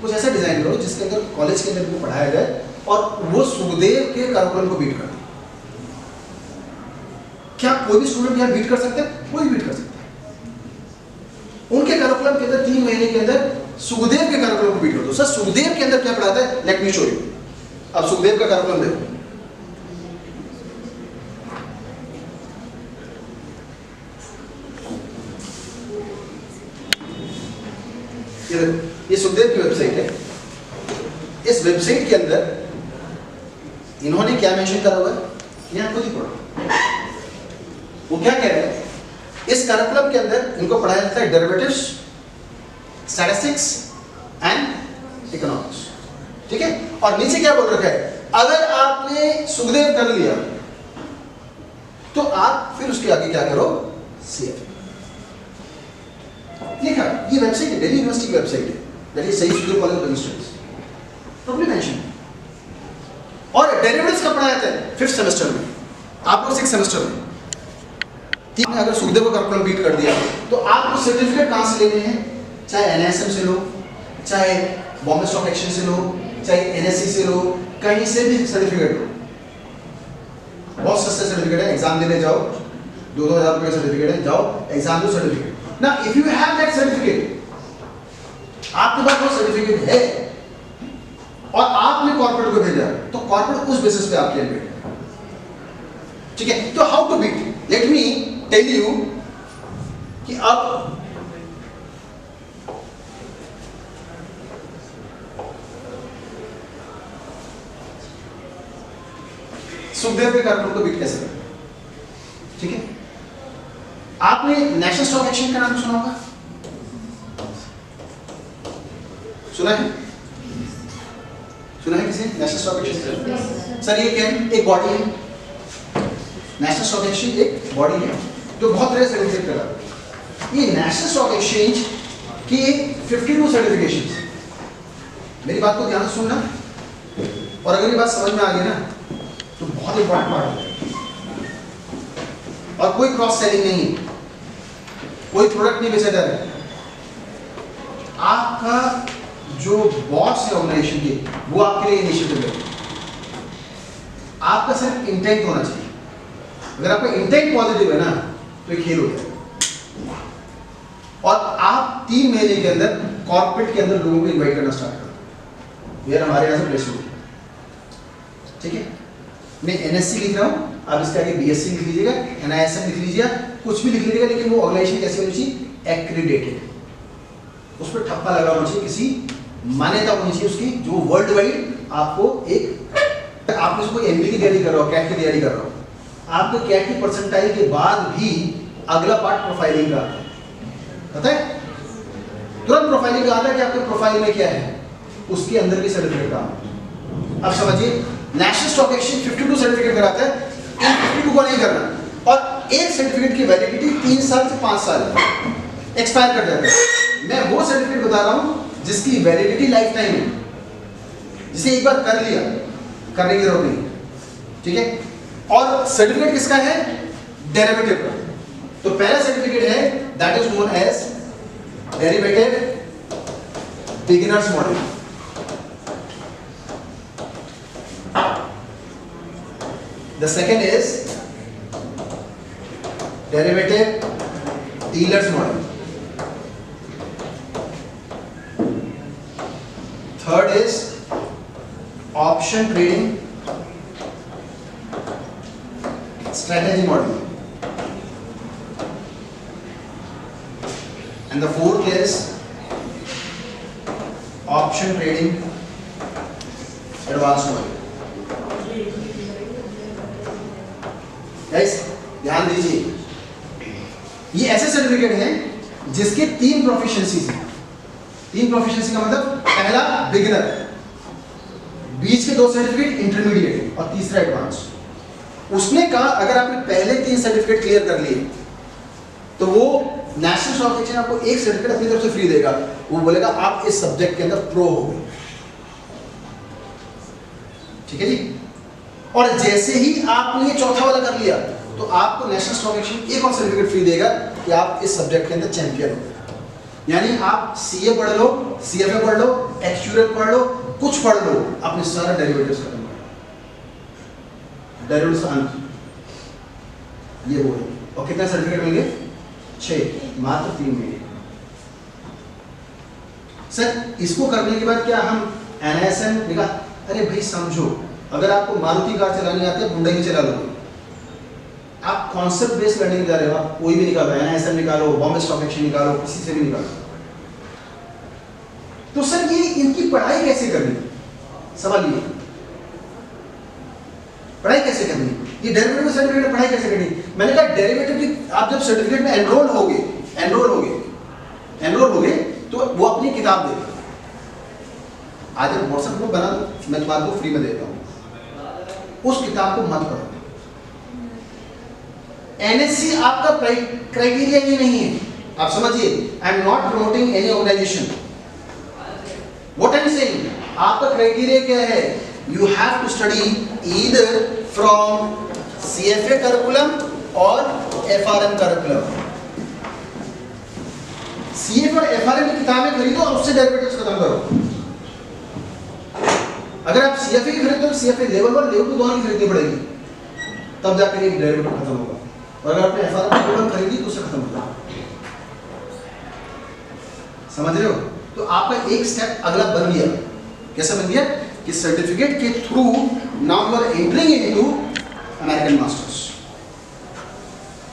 कुछ ऐसा डिजाइन करो जिसके अंदर कॉलेज के अंदर इनको पढ़ाया जाए और वो सुखदेव के करिकुलम को बीट कर दे। क्या कोई भी स्टूडेंट यहाँ बीट कर सकता है? कोई बीट कर सकता है। उनके करिकुलम के अंदर 3 महीने के अंदर सुखदेव के करिकुलम को बीट कर दो। सर सुखदेव के अंदर क्या पढ़ाता है? Let me show you. अब सुखदेव का करिकुलम देखो, ये देखो, ये सुखदेव की वेबसाइट है। इस वेबसाइट के अंदर इन्होंने क्या मेंशन करा हुआ है यहाँ खुद ही पढ़ो। वो क्या कह रहे हैं? इस करिकुलम के अंदर इनको पढ़ाया जाता है डेरिवेटिव्स, स्टैटिस्टिक्स एंड इकोनॉमिक्स। ठीक है? और नीचे क्या बोल रखा है? अगर आपने सुखदेव कर लिया तो आप फिर उसके आगे क्या करो? सीएफए। लिखा, ये वेबसाइट है, दिल्ली यूनिवर्सिटी की वेबसाइट है, दैट इज सही Sukhdev college of studies, problem mention. और डेरिवेटिव्स का पढ़ाया जाता है 5th सेमेस्टर में, आपको 6th सेमेस्टर में। ठीक है? अगर सुखदेव को करिकुलम बीट कर दिया तो आपको सर्टिफिकेट कहां से लेने हैं? चाहे एनएसएम से लो, चाहे बॉम्बे स्टॉक एक्सचेंज से लो, चाहे एनएससी से लो, कहीं से भी सर्टिफिकेट लो। बहुत सस्ते सर्टिफिकेट है, एग्जाम देने जाओ, 2-2 हज़ार रुपये का सर्टिफिकेट है, जाओ एग्जाम दो, certificate. Now if you have that certificate, आपके पास वो सर्टिफिकेट है और आपने कॉर्पोरेट को भेजा, तो कॉर्पोरेट उस बेसिस पे आपके एम्प्लॉय, ठीक है। तो how to beat, let me tell you कि अब सुखदेव के कॉर्पोरेट को बीट कैसे करें, ठीक है। आपने नेशनल स्टॉक एक्सचेंज का नाम सुना होगा, सुना है, सुना है किसी नेशनल स्टॉक एक्सचेंज? सर ये क्या है? एक बॉडी है, नेशनल स्टॉक एक्सचेंज एक बॉडी है जो बहुत तरह से सर्टिफिकेट कर रहा है। ये नेशनल स्टॉक एक्सचेंज की 52 सर्टिफिकेशंस, मेरी बात को ध्यान से सुनना, और अगर ये बात समझ में आ गई ना तो बहुत इंपॉर्टेंट पार्ट है। और कोई क्रॉस सेलिंग नहीं, कोई प्रोडक्ट नहीं बेचा जा रहा है। आपका जो बॉस है ऑर्गेनाइजेशन की, वो आपके लिए इनिशिएटिव ले, आपका सिर्फ इंटेंट होना चाहिए। अगर आपका इंटेंट पॉजिटिव है ना तो ये खेल हो जाएगा। और आप 3 महीने के अंदर कॉर्पोरेट के अंदर लोगों को इनवाइट करना स्टार्ट कर दो, यार हमारे यहाँ से प्लेसमेंट, ठीक है। मैं एनएससी लिख रहा हूँ, आप इसके आगे बीएससी लिख लीजिएगा, एनआईएसएम लिख लीजिएगा, कुछ भी लिख लीजिएगा, लेकिन वो ऑर्गेनाइजेशन कैसी होनी चाहिए? एक्रीडेटेड, उस पर ठप्पा लगा होना चाहिए, किसी मान्यता होनी चाहिए उसकी, जो वर्ल्ड वाइड आपको एक, आपने कोई एमबी की तैयारी कर रहा हो, कैट की तैयारी कर रहा हो, आपके कैट की परसेंटाइल के बाद भी अगला पार्ट प्रोफाइलिंग का आता है, पता है? तुरंत प्रोफाइलिंग का आता है कि आपके प्रोफाइल में क्या है, उसके अंदर भी सर्टिफिकेट का। अब समझिए, नेशनल स्टॉक एक्सचेंज 52 सर्टिफिकेट कराता है, इन 52 को नहीं करना, और एक सर्टिफिकेट की वैलिडिटी 3 साल से 5 साल एक्सपायर कर जाता है। मैं वो सर्टिफिकेट बता रहा हूं जिसकी वैलिडिटी लाइफ टाइम है, जिसे एक बार कर लिया, करने की जरूरत नहीं, ठीक है। और सर्टिफिकेट किसका है? डेरिवेटिव का। तो पहला सर्टिफिकेट है that is known as derivative beginners model. The second is derivative dealers model. Third is option trading strategy model. And the fourth is option trading advanced model. ध्यान दीजिए, ये ऐसे सर्टिफिकेट हैं जिसके 3 प्रोफिशिएंसीज हैं। 3 प्रोफिशिएंसी का मतलब, पहला बिगिनर, बीच के 2 सर्टिफिकेट इंटरमीडिएट, और तीसरा एडवांस। उसने कहा अगर आपने पहले 3 सर्टिफिकेट क्लियर कर लिए तो वो नेशनल स्टॉक एक्सचेंज आपको एक सर्टिफिकेट अपनी तरफ से फ्री देगा। वो बोलेगा आप इस सब्जेक्ट के अंदर प्रो हो गए, ठीक है जी। और जैसे ही आपने ये चौथा वाला कर लिया तो आपको नेशनल स्टॉक एक्सचेंज एक और सर्टिफिकेट फ्री देगा कि आप इस सब्जेक्ट के अंदर चैंपियन हो। यानी आप सीए पढ़ लो, सीएफए पढ़ लो, एक्चुअल पढ़ लो, कुछ पढ़ लो, अपने सारे डेरिवेटिव्स खत्म कर, डेरिवेटिव्स अंत, ये वो है। और कितने सर्टिफिकेट मिलेंगे? 6, मात्र 3 महीने। सर इसको करने के बाद क्या हम एनएसएम निकाल? अरे भाई समझो, अगर आपको मारुति कार चलानी आती है, हुंडई में चला लो, आप कॉन्सेप्ट बेस्ड लर्निंग जा रहे हो, आप कोई भी निकालो, एनआईएसएम निकालो, बॉम्बे स्टॉक एक्सचेंज निकालो, किसी से भी निकालो। तो सर ये इनकी पढ़ाई कैसे करनी? सवाल ये, पढ़ाई कैसे करनी? ये डेरिवेटिव सर्टिफिकेट पढ़ाई कैसे करनी? मैंने कहा डेरिवेटिव की आप जब सर्टिफिकेट में एनरोल होगे तो वो अपनी किताब देगा। आज एक व्हाट्सएप ग्रुप बना दो, मैं तुम्हारे को फ्री में देता हूँ, उस किताब को मत पढ़ो। एनएससी आपका क्राइटेरिया ही नहीं है, आप समझिए। I am not promoting any organisation, what I am saying, आपका क्राइटेरिया क्या है? You have to study either from CFA curriculum और एफआरएम करिकुलम। सीएफए और एफआरएम की किताबें खरीदो और उससे डेरिवेटिव्स खत्म करो। अगर आप सीएफए की खरीदते हो, सीएफए लेवल 1 लेवल 2 दोनों की खरीदनी पड़ेगी, तब जाकर ये डेरिवेटिव खत्म होगा। और अगर आपने एफआरएम लेवल 1 खरीदी तो उसे खत्म होगा। समझ रहे हो? तो आपका एक स्टेप अगला बन गया। कैसा बन गया कि सर्टिफिकेट के through now you are entering into American masters.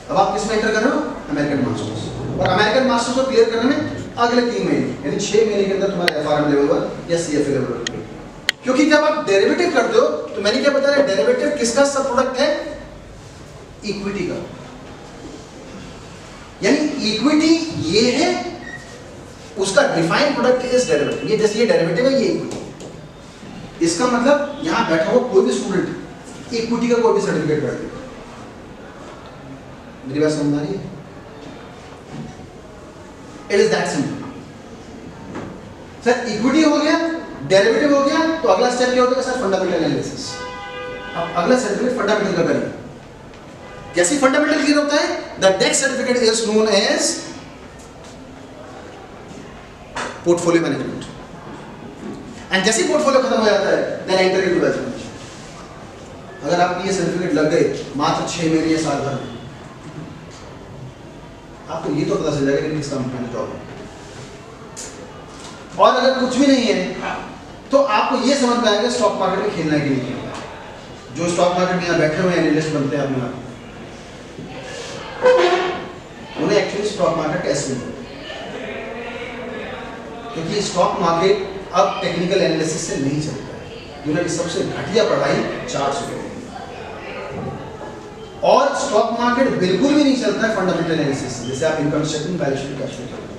अब आप किस में एंटर कर रहे हो? American masters. और अमेरिकन मास्टर्स को क्लियर करने में अगले 3 महीने यानी 6 महीने के अंदर तुम्हारा एफआरएम लेवल 1 या सीएफए लेवल 1। क्योंकि जब आप डेरिवेटिव करते हो तो मैंने क्या बताया, डेरिवेटिव किसका सब प्रोडक्ट है? इक्विटी का। यानी इक्विटी ये है, उसका डिफाइंड प्रोडक्ट इज डेरिवेटिव। ये जैसे ये डेरिवेटिव है, ये इक्विटी। इसका मतलब यहां बैठा हुआ कोई भी स्टूडेंट इक्विटी का कोई भी सर्टिफिकेट कर देगा। मेरी बात समझ आ रही है? It is that simple. Sir equity हो गया, डेरिवेटिव हो गया, तो अगला स्टेप क्या होगा सर? Fundamental analysis. अब अगला सर्टिफिकेट फंडामेंटल का करेंगे। कैसी फंडामेंटल क्लियर होता है? The next certificate is known as portfolio management. And जैसे पोर्टफोलियो खत्म हो जाता है then enter into wealth management. अगर आपके ये सर्टिफिकेट लग गए मात्र 6 महीने या साल भर में, आपको ये तो पता चल जाएगा कि किस कंपनी में जॉब है। और अगर कुछ भी नहीं है तो आपको ये समझ में आएगा स्टॉक मार्केट में खेलना है कि नहीं खेलना। जो स्टॉक मार्केट में यहाँ बैठे हुए एनालिस्ट बनते हैं अपने आप, उन्हें एक्चुअली स्टॉक मार्केट कैसे मिलता है? क्योंकि स्टॉक मार्केट अब टेक्निकल एनालिसिस से नहीं चलता है। दुनिया की सबसे घटिया पढ़ाई चार्ट्स पे, और स्टॉक मार्केट बिल्कुल भी नहीं चलता है फंडामेंटल एनालिसिस से। जैसे आप income statement, balance sheet, cash flow करते हैं।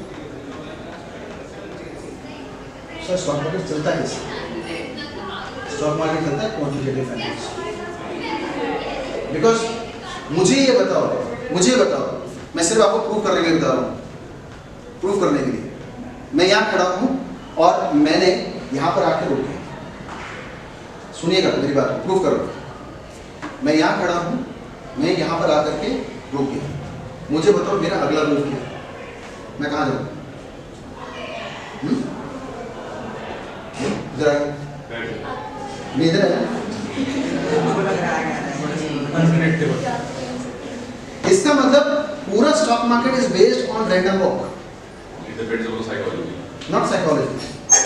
सर स्टॉक मार्केट चलता है कैसे? स्टॉक मार्केट चलता है क्वांटिटेटिव फाइनेंस। बिकॉज मुझे ये बताओ, मैं सिर्फ आपको प्रूव करने के लिए बता रहा हूँ। प्रूव करने के लिए मैं यहाँ खड़ा हूँ और मैंने यहाँ पर आके रोक दिया। सुनिएगा मेरी बात, प्रूव करो। मैं यहाँ खड़ा हूँ, मैं यहाँ पर आकर के रोक गया। मुझे बताओ मेरा अगला मूव क्या है? मैं कहाँ जाऊँ? इधर आया, मैं इधर आया। इसका मतलब पूरा stock market is based on random walk, not psychology.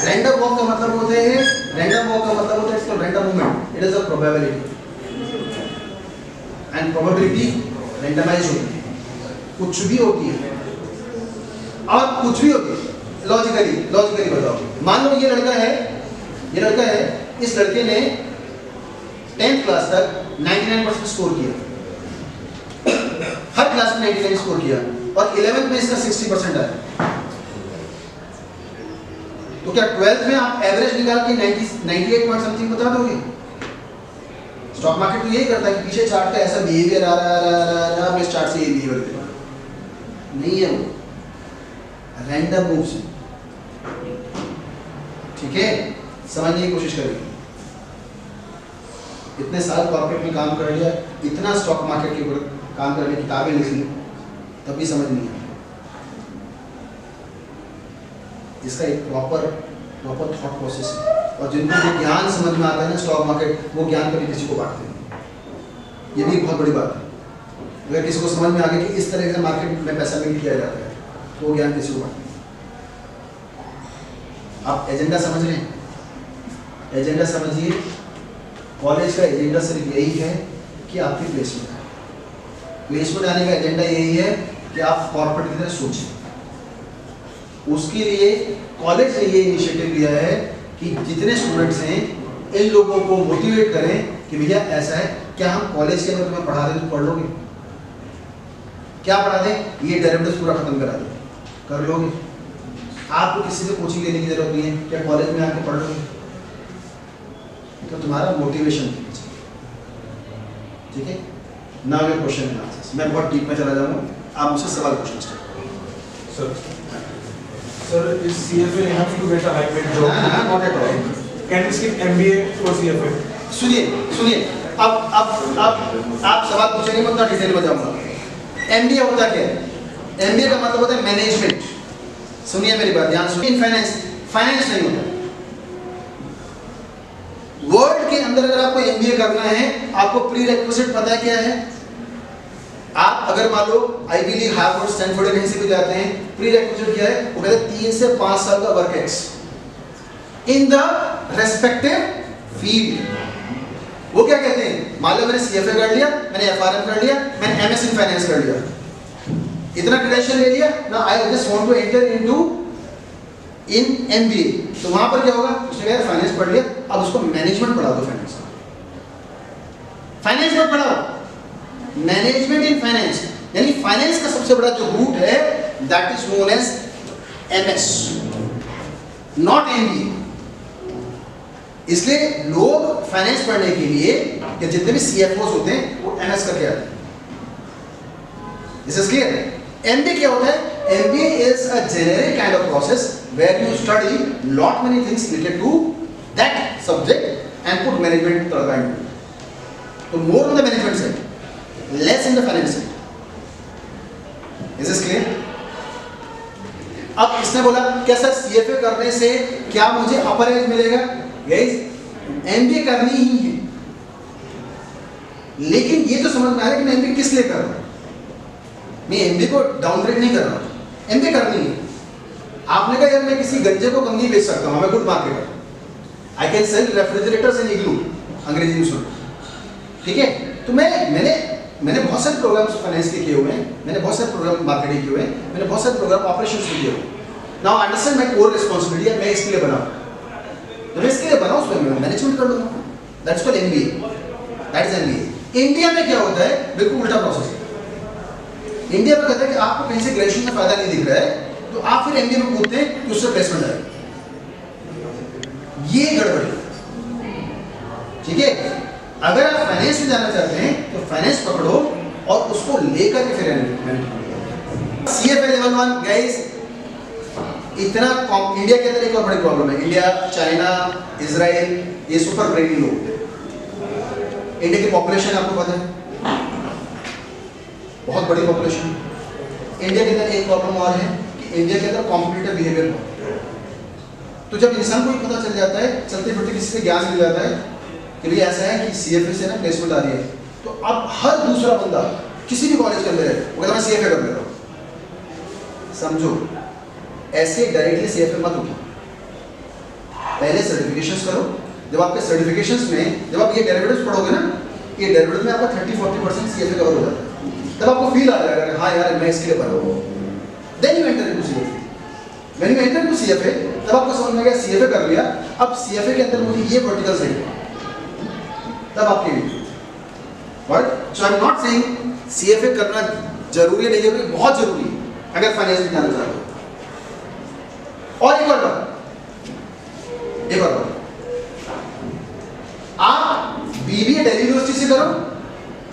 Random walk का मतलब होता है, इसका random movement. It is a probability, and probability randomise होती है। कुछ भी होती है और कुछ भी होती है। लॉजिकली बताओ, मान लो ये लड़का है, इस लड़के ने 10th क्लास तक 99% स्कोर किया, हर क्लास में 99 स्कोर किया, और 11th में इसका 60% आया। तो क्या 12th में आप एवरेज निकाल के 98 पॉइंट समथिंग बता दोगे? स्टॉक मार्केट तो यही करता है कि पीछे चार्ट का ऐसा बिहेवियर आ रहा है, इस चार्ट से ये बिहेवियर नहीं है, वो रैंडम मूव्स है। ठीक है, समझने की कोशिश करिए। इतने साल कॉर्पोरेट में काम कर लिया, इतना स्टॉक मार्केट के ऊपर काम करने की किताबें लिख ली, तब भी समझ नहीं आई। इसका एक प्रॉपर थॉट प्रोसेस है, और जिनको ये ज्ञान समझ में आता है ना स्टॉक मार्केट, वो ज्ञान कभी किसी को बांटते नहीं। ये भी बहुत बड़ी बात है। अगर किसी को समझ में आ गया कि इस तरह से मार्केट में पैसा मेक किया जाता है, तो वो ज्ञान किसी को बांटते नहीं। आप एजेंडा समझ रहे हैं? एजेंडा समझिए। कॉलेज का एजेंडा सिर्फ यही है कि आपकी प्लेसमेंट है। प्लेसमेंट आने का एजेंडा यही है कि आप कॉर्पोरेट की तरह सोचें। उसके लिए कॉलेज ने ये इनिशिएटिव लिया है कि जितने स्टूडेंट्स हैं इन लोगों को मोटिवेट करें कि भैया ऐसा है, क्या हम कॉलेज के अंदर तुम्हें पढ़ा दें तो पढ़ लोगे? क्या पढ़ा दें? ये डेरिवेटिव्स पूरा खत्म करा दें, कर लोगे? आपको किसी से कोचिंग लेने की जरूरत नहीं है, क्या कॉलेज में आके पढ़ लोगे? तो तुम्हारा मोटिवेशन ठीक है। Now your question and answers. मैं बहुत डीप में चला जाऊंगा, आप मुझसे सवाल क्वेश्चन स्टार्ट करो। Sir, is CFA enough to get a high paid job? Not at all. Can we skip MBA for CFA? सुनिए, अब आप सवाल पूछेंगे, मैं उतना डिटेल में जाऊंगा। MBA होता क्या है? MBA का मतलब होता है मैनेजमेंट। सुनिए मेरी बात ध्यान सुनिए। इन फाइनेंस नहीं होता। वर्ल्ड के अंदर अगर आपको MBA करना है, आपको प्री रिक्विजिट पता है क्या है? आप अगर मान लो आईवी लीग, हार्वर्ड, स्टैनफोर्ड कहीं से भी जाते हैं, प्री रिक्विजिट क्या है? वो कहते हैं 3 से 5 साल का work ex in the respective field. वो क्या कहते हैं? मान लो मैंने सीएफए कर लिया, मैंने एफआरएम कर लिया, मैंने एमएस इन फाइनेंस कर लिया, इतना क्रेडेंशियल ले लिया ना, I just want to enter into in MBA. तो वहां पर क्या होगा? उसने कहा फाइनेंस पढ़ लिया, अब उसको मैनेजमेंट पढ़ा दो। फाइनेंस मत पढ़ाओ, मैनेजमेंट इन फाइनेंस, यानी फाइनेंस का सबसे बड़ा जो रूट है that is known as MS, not MBA. इसलिए लोग फाइनेंस पढ़ने के लिए या जितने भी सीएफओस होते हैं वो एमएस करके आते हैं। This is clear? एमबीए क्या होता है? MBA is a generic kind of process where you study lot many things related to that subject and put management turbine. तो more on the management side, less in the finance side. This is clear? अब इसने बोला क्या sir CFA करने से क्या मुझे अपर as मिलेगा? गाइस एमबीए करनी ही है, लेकिन ये तो समझ में आ रहा है कि मैं एमबीए किस लिए कर रहा हूं। मैं एमबीए को डाउनग्रेड नहीं कर रहा हूं, एमबीए करनी है। आपने कहा यार मैं किसी गंजे को कंघी बेच सकता हूं, मैं good marketer, I can sell refrigerators in igloo, अंग्रेजी में सुनो, ठीक है? तो मैंने बहुत सारे प्रोग्राम्स फाइनेंस के किए हुए हैं, मैंने बहुत सारे प्रोग्राम मार्केटिंग किए हुए हैं, मैंने बहुत सारे प्रोग्राम ऑपरेशंस भी किए हुए हैं। Now understand my core responsibility है, मैं इसके लिए बनाऊं, तो मैं इसके लिए बनाऊं, उसमें मैं मैनेजमेंट कर लूंगा। That's called MBA, that is MBA. India में क्या होता है? बिल्कुल उल्टा प्रोसेस है। इंडिया में कहता है कि आपको कहीं से ग्रेजुएशन में फायदा नहीं दिख रहा है, तो आप फिर एमबीए में कूदते हैं कि उससे प्लेसमेंट आएगा। ये गड़बड़ी, ठीक है? अगर आप फाइनेंस में जाना चाहते हैं तो फाइनेंस पकड़ो और उसको लेकर के फिर मैनेजमेंट। सीएफए लेवल 1 गाइस, इतना इंडिया के अंदर एक और बड़ी प्रॉब्लम है। इंडिया, चाइना, इजराइल, ये सुपर ब्रेनी लोग हैं। इंडिया की पॉपुलेशन आपको पता है, बहुत बड़ी पॉपुलेशन। इंडिया के अंदर एक प्रॉब्लम और है कि इंडिया के अंदर कॉम्पिटिटिव बिहेवियर है। तो जब इंसान को पता चल जाता है, चलते फिरते किसी से ज्ञान मिल जाता है कि भाई ऐसा है कि सीएफए से ना प्लेसमेंट आ रही है, तो अब हर दूसरा बंदा किसी भी कॉलेज के अंदर है वो कहता है सीएफए कर लेता हूं। समझो, ऐसे डायरेक्टली सीएफए मत उठो, पहले सर्टिफिकेशंस करो। जब आपके सर्टिफिकेशंस में जब आप ये डेरिवेटिव्स पढ़ोगे ना, ये डेरिवेटिव में आपका 30-40% सीएफए कवर हो जाता है, तब आपको फील आ जाएगा हाँ यार मैं इसके लिए पढ़ा हूं। Then you enter into CFA. When you enter into CFA तब आपको समझ में आ गया सीएफए कर लिया, अब सीएफए के अंदर मुझे ये वर्टिकल चाहिए, तब आपके लिए। But so I am not saying CFA करना जरूरी नहीं है, बहुत जरूरी है अगर फाइनेंस में जाना चाहते हो। और एक और बात, आप बीबीए दिल्ली यूनिवर्सिटी से करो,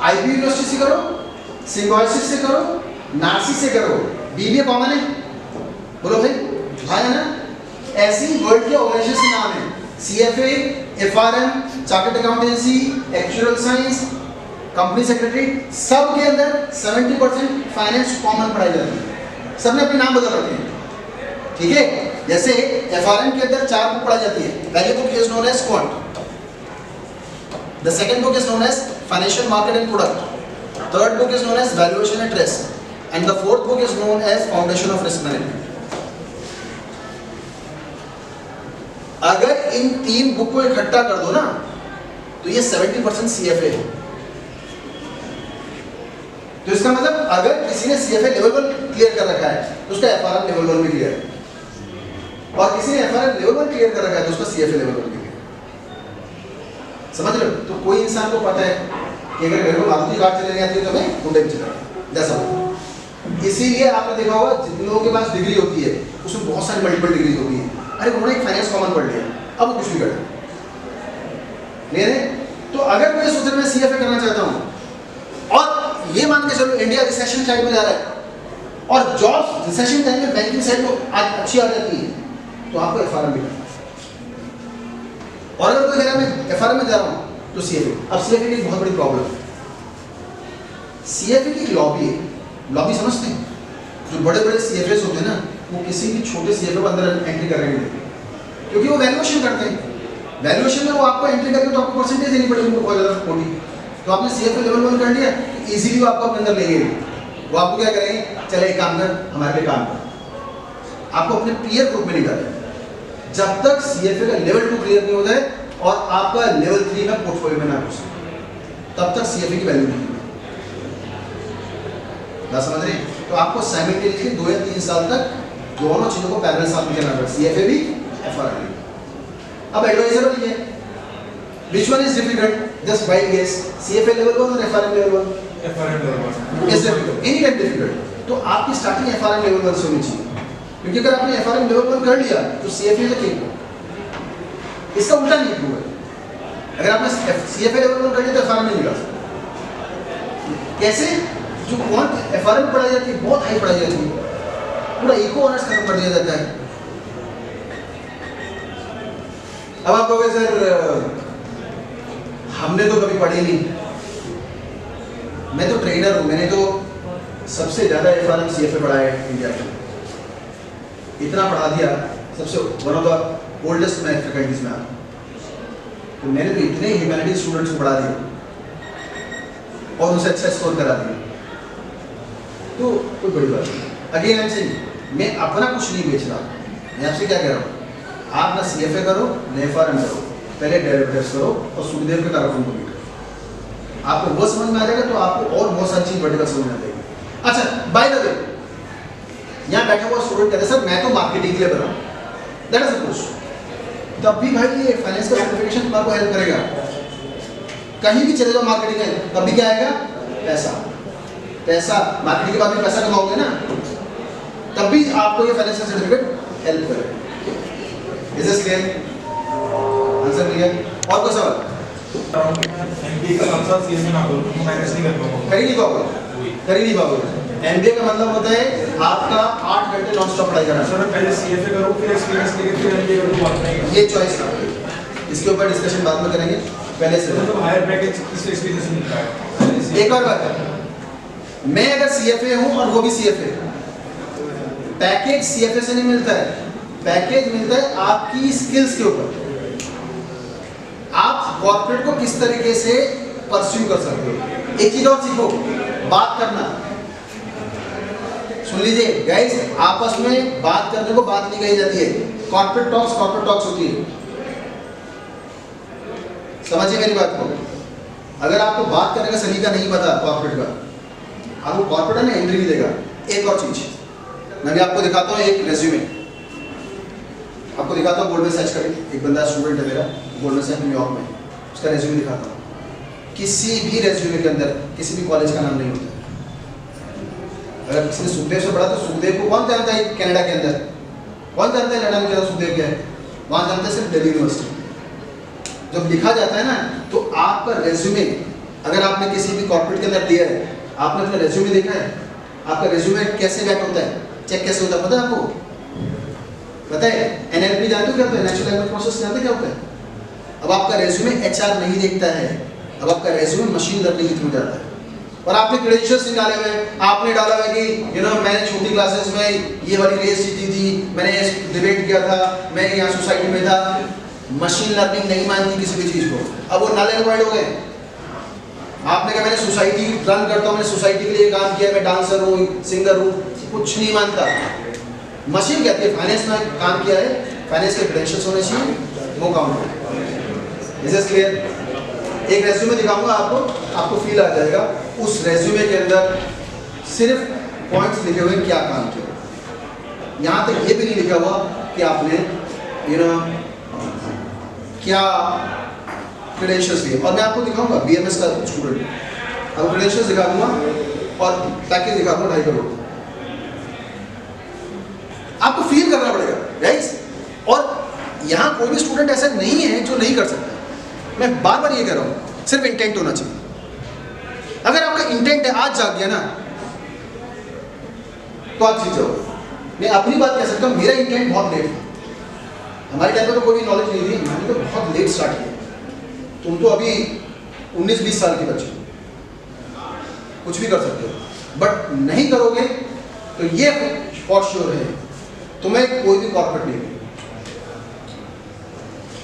आईबी यूनिवर्सिटी से करो, सिम्बायोसिस से करो, नार्सी से करो, बीबीए कॉमन है, बोलो भाई हाँ है ना? ऐसी वर्ल्ड के ऑर्गेनाइजेशन नाम है CFA, FRM, chartered accountancy, actual science, company secretary, सब के अंदर 70% फाइनेंस कॉमन पढ़ाई जाती है। सबने अपने नाम बदल रखे हैं, ठीक है? जैसे एफआरएम के अंदर 4 बुक पढ़ाई जाती है। पहली book is known as quant, the second book is known as financial market and product, third book is known as valuation and risk, and the fourth book is known as foundation of risk management. अगर इन 3 book को इकट्ठा कर दो ना तो ये 70% CFA है। तो इसका मतलब अगर किसी ने सीएफए लेवल 1 क्लियर कर रखा है तो उसका एफआरएम लेवल 1 भी क्लियर है, और किसी ने एफआरएम लेवल 1 क्लियर कर रखा है तो उसका सीएफए लेवल 1 भी क्लियर। समझ रहे हो? तो कोई इंसान को पता है कि अगर मेरे को मारुति कार चलानी आती है तो मैं हुंडई चलाऊंगा, जैसा। इसीलिए आपने देखा होगा जिन लोगों के पास डिग्री होती है उसमें बहुत सारी मल्टीपल डिग्रीज होती है। अरे उन्होंने एक फाइनेंस कॉमन पढ़ लिया, अब वो कुछ भी कर क्लियर है? तो अगर कोई सोच रहा मैं सीएफए करना चाहता हूं और ये मान के चलो इंडिया रिसेशन साइड में जा रहा है और जॉब्स रिसेशन टाइम में बैंकिंग साइड को अच्छी आ जाती है, तो आपको एफआरएम भी करना है। और अगर कोई कह रहा है मैं एफआरएम में जा रहा हूं तो सीएफए। अब सीएफए की बहुत बड़ी प्रॉब्लम है, सीएफए की लॉबी है। लॉबी समझते हैं? जो बड़े बड़े सीएफएस होते हैं ना, वो किसी भी छोटे सीएफए को अंदर एंट्री करने नहीं देते, क्योंकि वो वैल्यूएशन करते हैं। वैल्यूएशन में वो आपको एंट्री करके तो आपको परसेंटेज देनी पड़ेगी, उनको बहुत ज़्यादा मोटी। तो आपने सीएफए लेवल 1 कर लिया, इजीली वो आपको अपने अंदर ले गए, वो आपको क्या करेंगे, चले एक काम कर, हमारे लिए काम कर, आपको अपने पीयर ग्रुप में नहीं डालें जब तक CFA का लेवल 2 क्लियर नहीं होता है और आपका लेवल 3 में पोर्टफोलियो में ना घुसे, तब तक CFA की वैल्यू नहीं है। क्या समझ रहे हैं? तो आपको साइमल्टेनियसली 2 या 3 साल तक दोनों चीजों को पैरेलल साथ में चलना पड़ेगा, CFA भी FRM भी। अब एडवाइजर है, which one is difficult? Just wild guess. CFA level 1 और FRM level 1? FRM level 1. Yes, difficult. Any time difficult. तो आपकी स्टार्टिंग FRM level 1 से होनी चाहिए, क्योंकि अगर आपने FRM level 1 कर लिया तो CFA से ठीक हो। इसका उल्टा नहीं ट्रू है, अगर आपने CFA level 1 कर लिया तो FRM में निकाल सकते। कैसे? जो बहुत FRM पढ़ाई जाती है, बहुत हाई पढ़ाई जाती है, पूरा इको ऑनर्स खत्म कर दिया जाता है। अब आप कहोगे सर हमने तो कभी पढ़ी नहीं, मैं तो ट्रेनर हूँ, मैंने तो सबसे ज़्यादा FRM CFA पढ़ा है इंडिया में, इतना पढ़ा दिया, सबसे one of the oldest math faculties में, तो मैंने तो इतने ह्यूमैनिटीज स्टूडेंट्स को पढ़ा दिया और उनसे अच्छा स्कोर करा दिया, तो कोई बड़ी बात नहीं। अगेन आई सेइंग, मैं अपना कुछ नहीं बेच रहा, मैं आपसे क्या कह रहा हूँ, आप ना CFA करो ना FRM करो, पहले डेरिवेटिव्स करो और सुखदेव के कारकों को भी करो, आपको वो समझ में आ जाएगा तो आपको और बहुत सारी चीज वर्टिकल समझ में आ जाएगी। अच्छा, बाय द वे, यहाँ बैठा हुआ स्टूडेंट कहते हैं सर मैं तो मार्केटिंग के लिए बना, दैट इज सपोज, तब भी भाई ये फाइनेंस का सर्टिफिकेशन आपको हेल्प करेगा, कहीं भी चले जाओ मार्केटिंग में, तब भी क्या आएगा, पैसा। पैसा मार्केटिंग के बाद भी पैसा कमाओगे ना, तब भी आपको ये फाइनेंस का सर्टिफिकेट हेल्प करेगा। Is this clear? Answer clear? और कोई सवाल? MBA का साथ CFA ना करो, तो मैनेज नहीं कर पाऊंगा। कर ही नहीं पाओगे, कर ही नहीं पाओगे। MBA का मतलब होता है आपका 8 घंटे नॉन स्टॉप पढ़ाई करना। सर पहले CFA करो, फिर एक्सपीरियंस लेके फिर MBA करो, बात नहीं। ये चॉइस है, इसके ऊपर डिस्कशन बाद में करेंगे, पहले से मतलब हायर पैकेज किस एक्सपीरियंस मिलता है? एक और बात है, मैं अगर CFA हूं और वो भी CFA, पैकेज CFA से नहीं मिलता है, पैकेज मिलता है आपकी स्किल्स के ऊपर, आप कॉर्पोरेट को किस तरीके से परस्यू कर सकते हो। एक चीज और सीखो, बात करना। सुन लीजिए गाइस, आपस में बात करने को बात नहीं कही जाती है, कॉर्पोरेट टॉक्स होती है। समझिए मेरी बात को, अगर आपको बात करने का सलीका नहीं पता कॉर्पोरेट का, आपको कॉर्पोरेट है ना एंट्री भी देगा। एक और चीज मैं भी आपको दिखाता हूँ, एक रेज्यूमे आपको दिखाता हूँ, गोल्डमैन सैक्स का एक बंदा स्टूडेंट है मेरा, गोल्डमैन सैक्स न्यूयॉर्क में, उसका रेज्यूमे दिखाता हूँ। किसी भी रेज्यूमे के अंदर किसी भी कॉलेज का नाम नहीं होता। अगर किसी ने सुखदेव से पढ़ा तो सुखदेव को कौन जानता है कनाडा के अंदर, कौन जानता है लंदन के अंदर सुखदेव क्या है, वहाँ जानते हैं सिर्फ दिल्ली यूनिवर्सिटी। जब लिखा जाता है ना, तो आपका रेज्यूमे अगर आपने किसी भी कॉर्पोरेट के अंदर दिया है, आपने अपना रेज्यूमे देखा है, आपका रेज्यूमे कैसे बैक होता है, चेक कैसे होता है, पता है आपको? पता है NLP जानते हो क्या होता है, नेचुरल लैंग्वेज प्रोसेस जानते क्या होता है? अब आपका रेज्यूमे HR नहीं देखता है, अब आपका रेज्यूमे मशीन लर्निंग के थ्रू जाता है, और आपने क्रेडेंशियल्स निकाले हुए, आपने डाला हुआ कि मैंने छोटी क्लासेस में ये वाली रेस जीती थी, मैंने डिबेट किया था, मैं यहाँ सोसाइटी में था। मशीन लर्निंग नहीं मानती किसी भी चीज को, अब वो नल एंड वाइड हो गए। आपने कहा मैंने सोसाइटी रन करता हूँ, मैंने सोसाइटी के लिए काम किया, मैं डांसर हूँ, सिंगर हूँ, कुछ नहीं मानता। मशीन कहती है फाइनेंस में काम किया है, फाइनेंस के क्रेडेंशियल्स होने चाहिए, वो काम हो। Is this clear? एक रेज्यूमे दिखाऊंगा आपको फील आ जाएगा। उस रेज्यूमे के अंदर सिर्फ पॉइंट्स लिखे हुए क्या काम किया, यहाँ तक ये भी नहीं लिखा हुआ कि आपने क्या क्रेडेंशियल्स लिए। और मैं आपको दिखाऊंगा BMS का स्टूडेंट, आपको क्रेडेंशियल्स दिखा दूंगा और पैकेज दिखा दूंगा 2.5 करोड़। आपको फील करना पड़ेगा गाइस। और यहाँ कोई भी स्टूडेंट ऐसा नहीं है जो नहीं कर सकता, मैं बार बार ये कह रहा हूँ, सिर्फ इंटेंट होना चाहिए। अगर आपका इंटेंट है, आज जाग गया ना, तो आप सीख जाओगे। मैं अपनी बात कह सकता हूँ, मेरा इंटेंट बहुत लेट था, हमारे टाइम पर तो कोई नॉलेज नहीं थी, मैंने तो बहुत लेट स्टार्ट किया। तुम तो अभी 19-20 साल के बच्चे कुछ भी कर सकते हो, बट नहीं करोगे तो ये फॉर श्योर है तुम्हें कोई भी कॉर्पोरेट नहीं मिलेगा।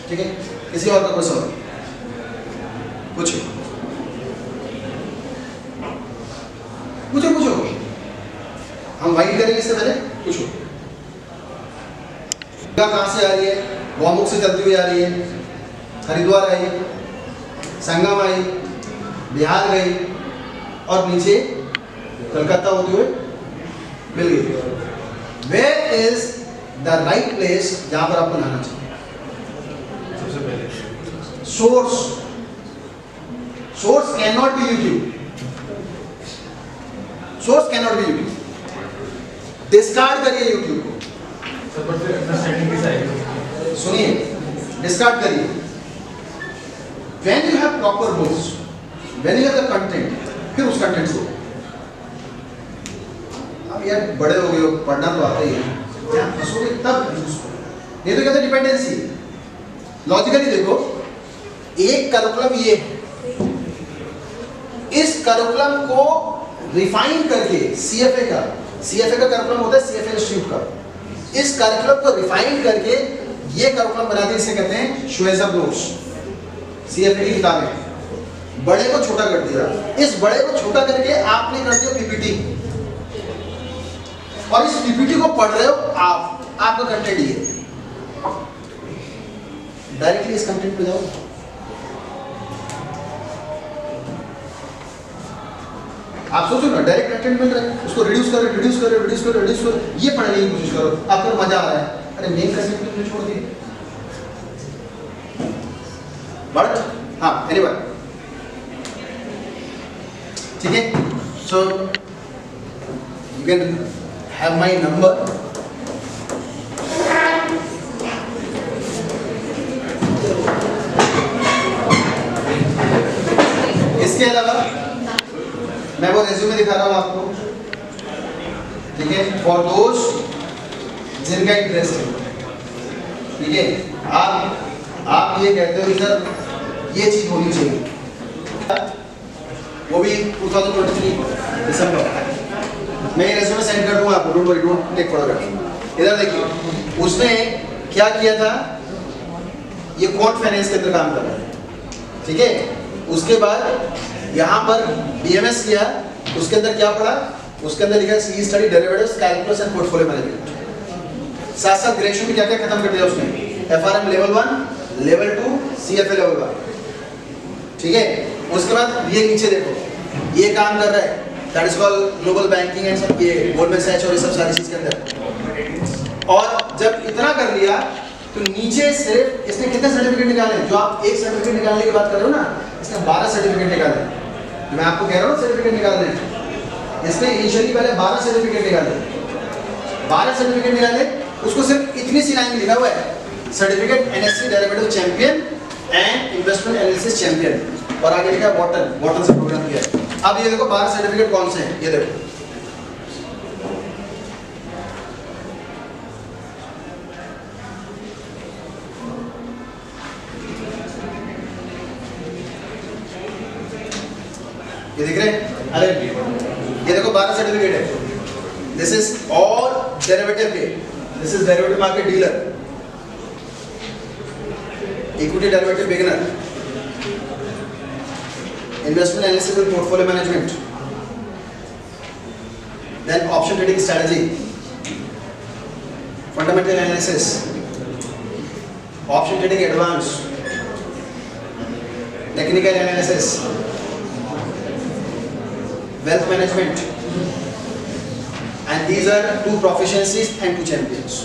ठीक है, किसी और का कोई सवाल पूछिए। कहाँ से आ रही है? गौमुख से चलती हुई आ रही है, हरिद्वार आई, संगम आई, बिहार गई और नीचे कलकत्ता होते हुए मिल गई। Where is the right place जहां पर आपको नहाना चाहिए? सबसे पहले source can not be YouTube, source can not be YouTube. Discard करिए यूट्यूब को, सर पर फिर अंडरस्टैंडिंग कैसे आएगी? सुनिए, डिस्कार्ड करिए। When you have proper books, when you have the content, फिर उस कंटेंट को अब यार बड़े हो गए हो, पढ़ना तो आता ही है, यहाँ फंसोगे तब यूज करो। ये तो कहते हैं डिपेंडेंसी। लॉजिकली देखो, एक करिकुलम ये है, इस करिकुलम को रिफाइन करके सीएफए का करिकुलम होता है, सीएफए इंस्टीट्यूट का, इस करिकुलम को रिफाइन करके ये करिकुलम बनाते, इसे कहते हैं शुएज़र नोट्स, सीएफए की किताबें। बड़े को छोटा कर दिया, इस बड़े को छोटा करके आपने कर दिया पीपीटी, और इस पीपीटी को पढ़ रहे हो आप, आपका कंटेंट ये। डायरेक्टली इस कंटेंट पे जाओ, आप सोचो ना, डायरेक्ट कंटेंट मिल रहा है, उसको रिड्यूस करो, ये पढ़ने की कोशिश करो, आपको मजा आ रहा है, अरे मेन कंटेंट को छोड़ दिए। बट हाँ, एनीवे, ठीक है, so you can have my number, इसके अलावा मैं वो रेज्यूमे दिखा रहा हूँ आपको, ठीक है, फॉर दोज जिनका इंटरेस्ट है, ठीक है। आप ये कहते हो कि सर ये चीज होनी चाहिए, वो भी 2023 दिसंबर, मैं ये रेज्यूमे सेंड कर दूंगा आपको, डोंट टेक फॉर ग्रांटेड। इधर देखिए, उसने क्या किया था, ये क्वांट फाइनेंस के अंदर काम कर रहा है, ठीक है। उसके बाद यहाँ पर बीएमएस किया, उसके अंदर क्या पढ़ा, उसके अंदर लिखा है study derivatives, calculus and portfolio management. साथ साथ ग्रेजुएशन में क्या क्या खत्म कर दिया उसने, FRM level 1, level 2, CFA level 1, ठीक है। उसके बाद ये नीचे देखो, ये काम कर रहा है, that is called global banking and सब, ये गोल्डमैन सैच और ये सब सारी चीज के अंदर। और जब इतना कर लिया तो नीचे सिर्फ इसने कितने सर्टिफिकेट निकाले, जो आप एक सर्टिफिकेट निकालने की बात कर रहे हो ना, इसने 12 सर्टिफिकेट निकाले। मैं आपको कह रहा हूँ सर्टिफिकेट निकालने हैं, इसने इनिशियली पहले 12 सर्टिफिकेट निकाले, 12 सर्टिफिकेट निकाले, उसको सिर्फ इतनी सी लाइन में लिखा हुआ है, certificate NSC derivative champion and investment analysis champion, और आगे लिखा है बॉटन से प्रोग्राम किया है। अब ये देखो 12 सर्टिफिकेट कौन से हैं, ये देखो, ये दिख रहे हैं, अरे ये देखो 12 सर्टिफिकेट है, दिस इज ऑल डेरिवेटिव के, this is derivative market dealer, equity derivative beginner, investment analysis and portfolio management, then option trading strategy, fundamental analysis, option trading advance, technical analysis, wealth management, and these are 2 proficiencies and 2 champions,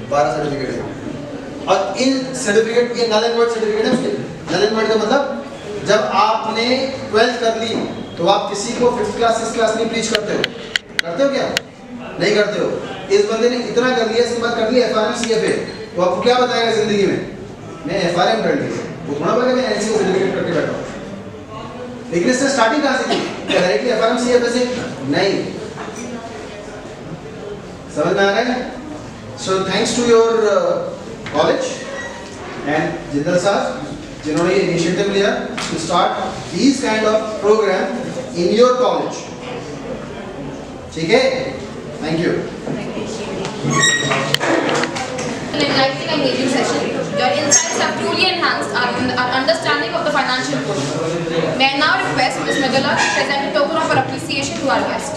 12 certificate है। और इन certificate ये null and void certificate है उसके। Null and void का मतलब जब आपने 12th कर ली तो आप किसी को 5th क्लास 6th क्लास नहीं प्रीच करते हो क्या? नहीं करते हो। इस बंदे ने इतना कर लिया, इसके बाद कर लिया एफआरएम सीएफए, तो आपको क्या बताएगा जिंदगी में, मैं एफआरएम कर लिया, वो थोड़ा बोलेगा मैं एनसीओ सर्टिफिकेट करके बैठा हूँ। लेकिन इसने स्टार्टिंग कहाँ से की, क्या डायरेक्टली एफआरएम सीएफए से? नहीं। समझ में आ रहा है? So thanks to your college and Jindal साहब जिन्होंने ये इनिशिएटिव लिया to start these kind of programme in your college. ठीक है, thank you. An enlightening and engaging session. Your insights have truly enhanced our understanding of the financial world. May I now request Ms. Medula to present a token of her appreciation to our guest.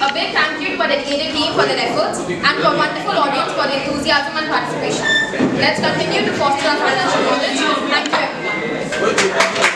A big thank you to our dedicated team for their efforts and to our wonderful audience for their enthusiasm and participation. Let's continue to foster our financial knowledge. Thank you everyone.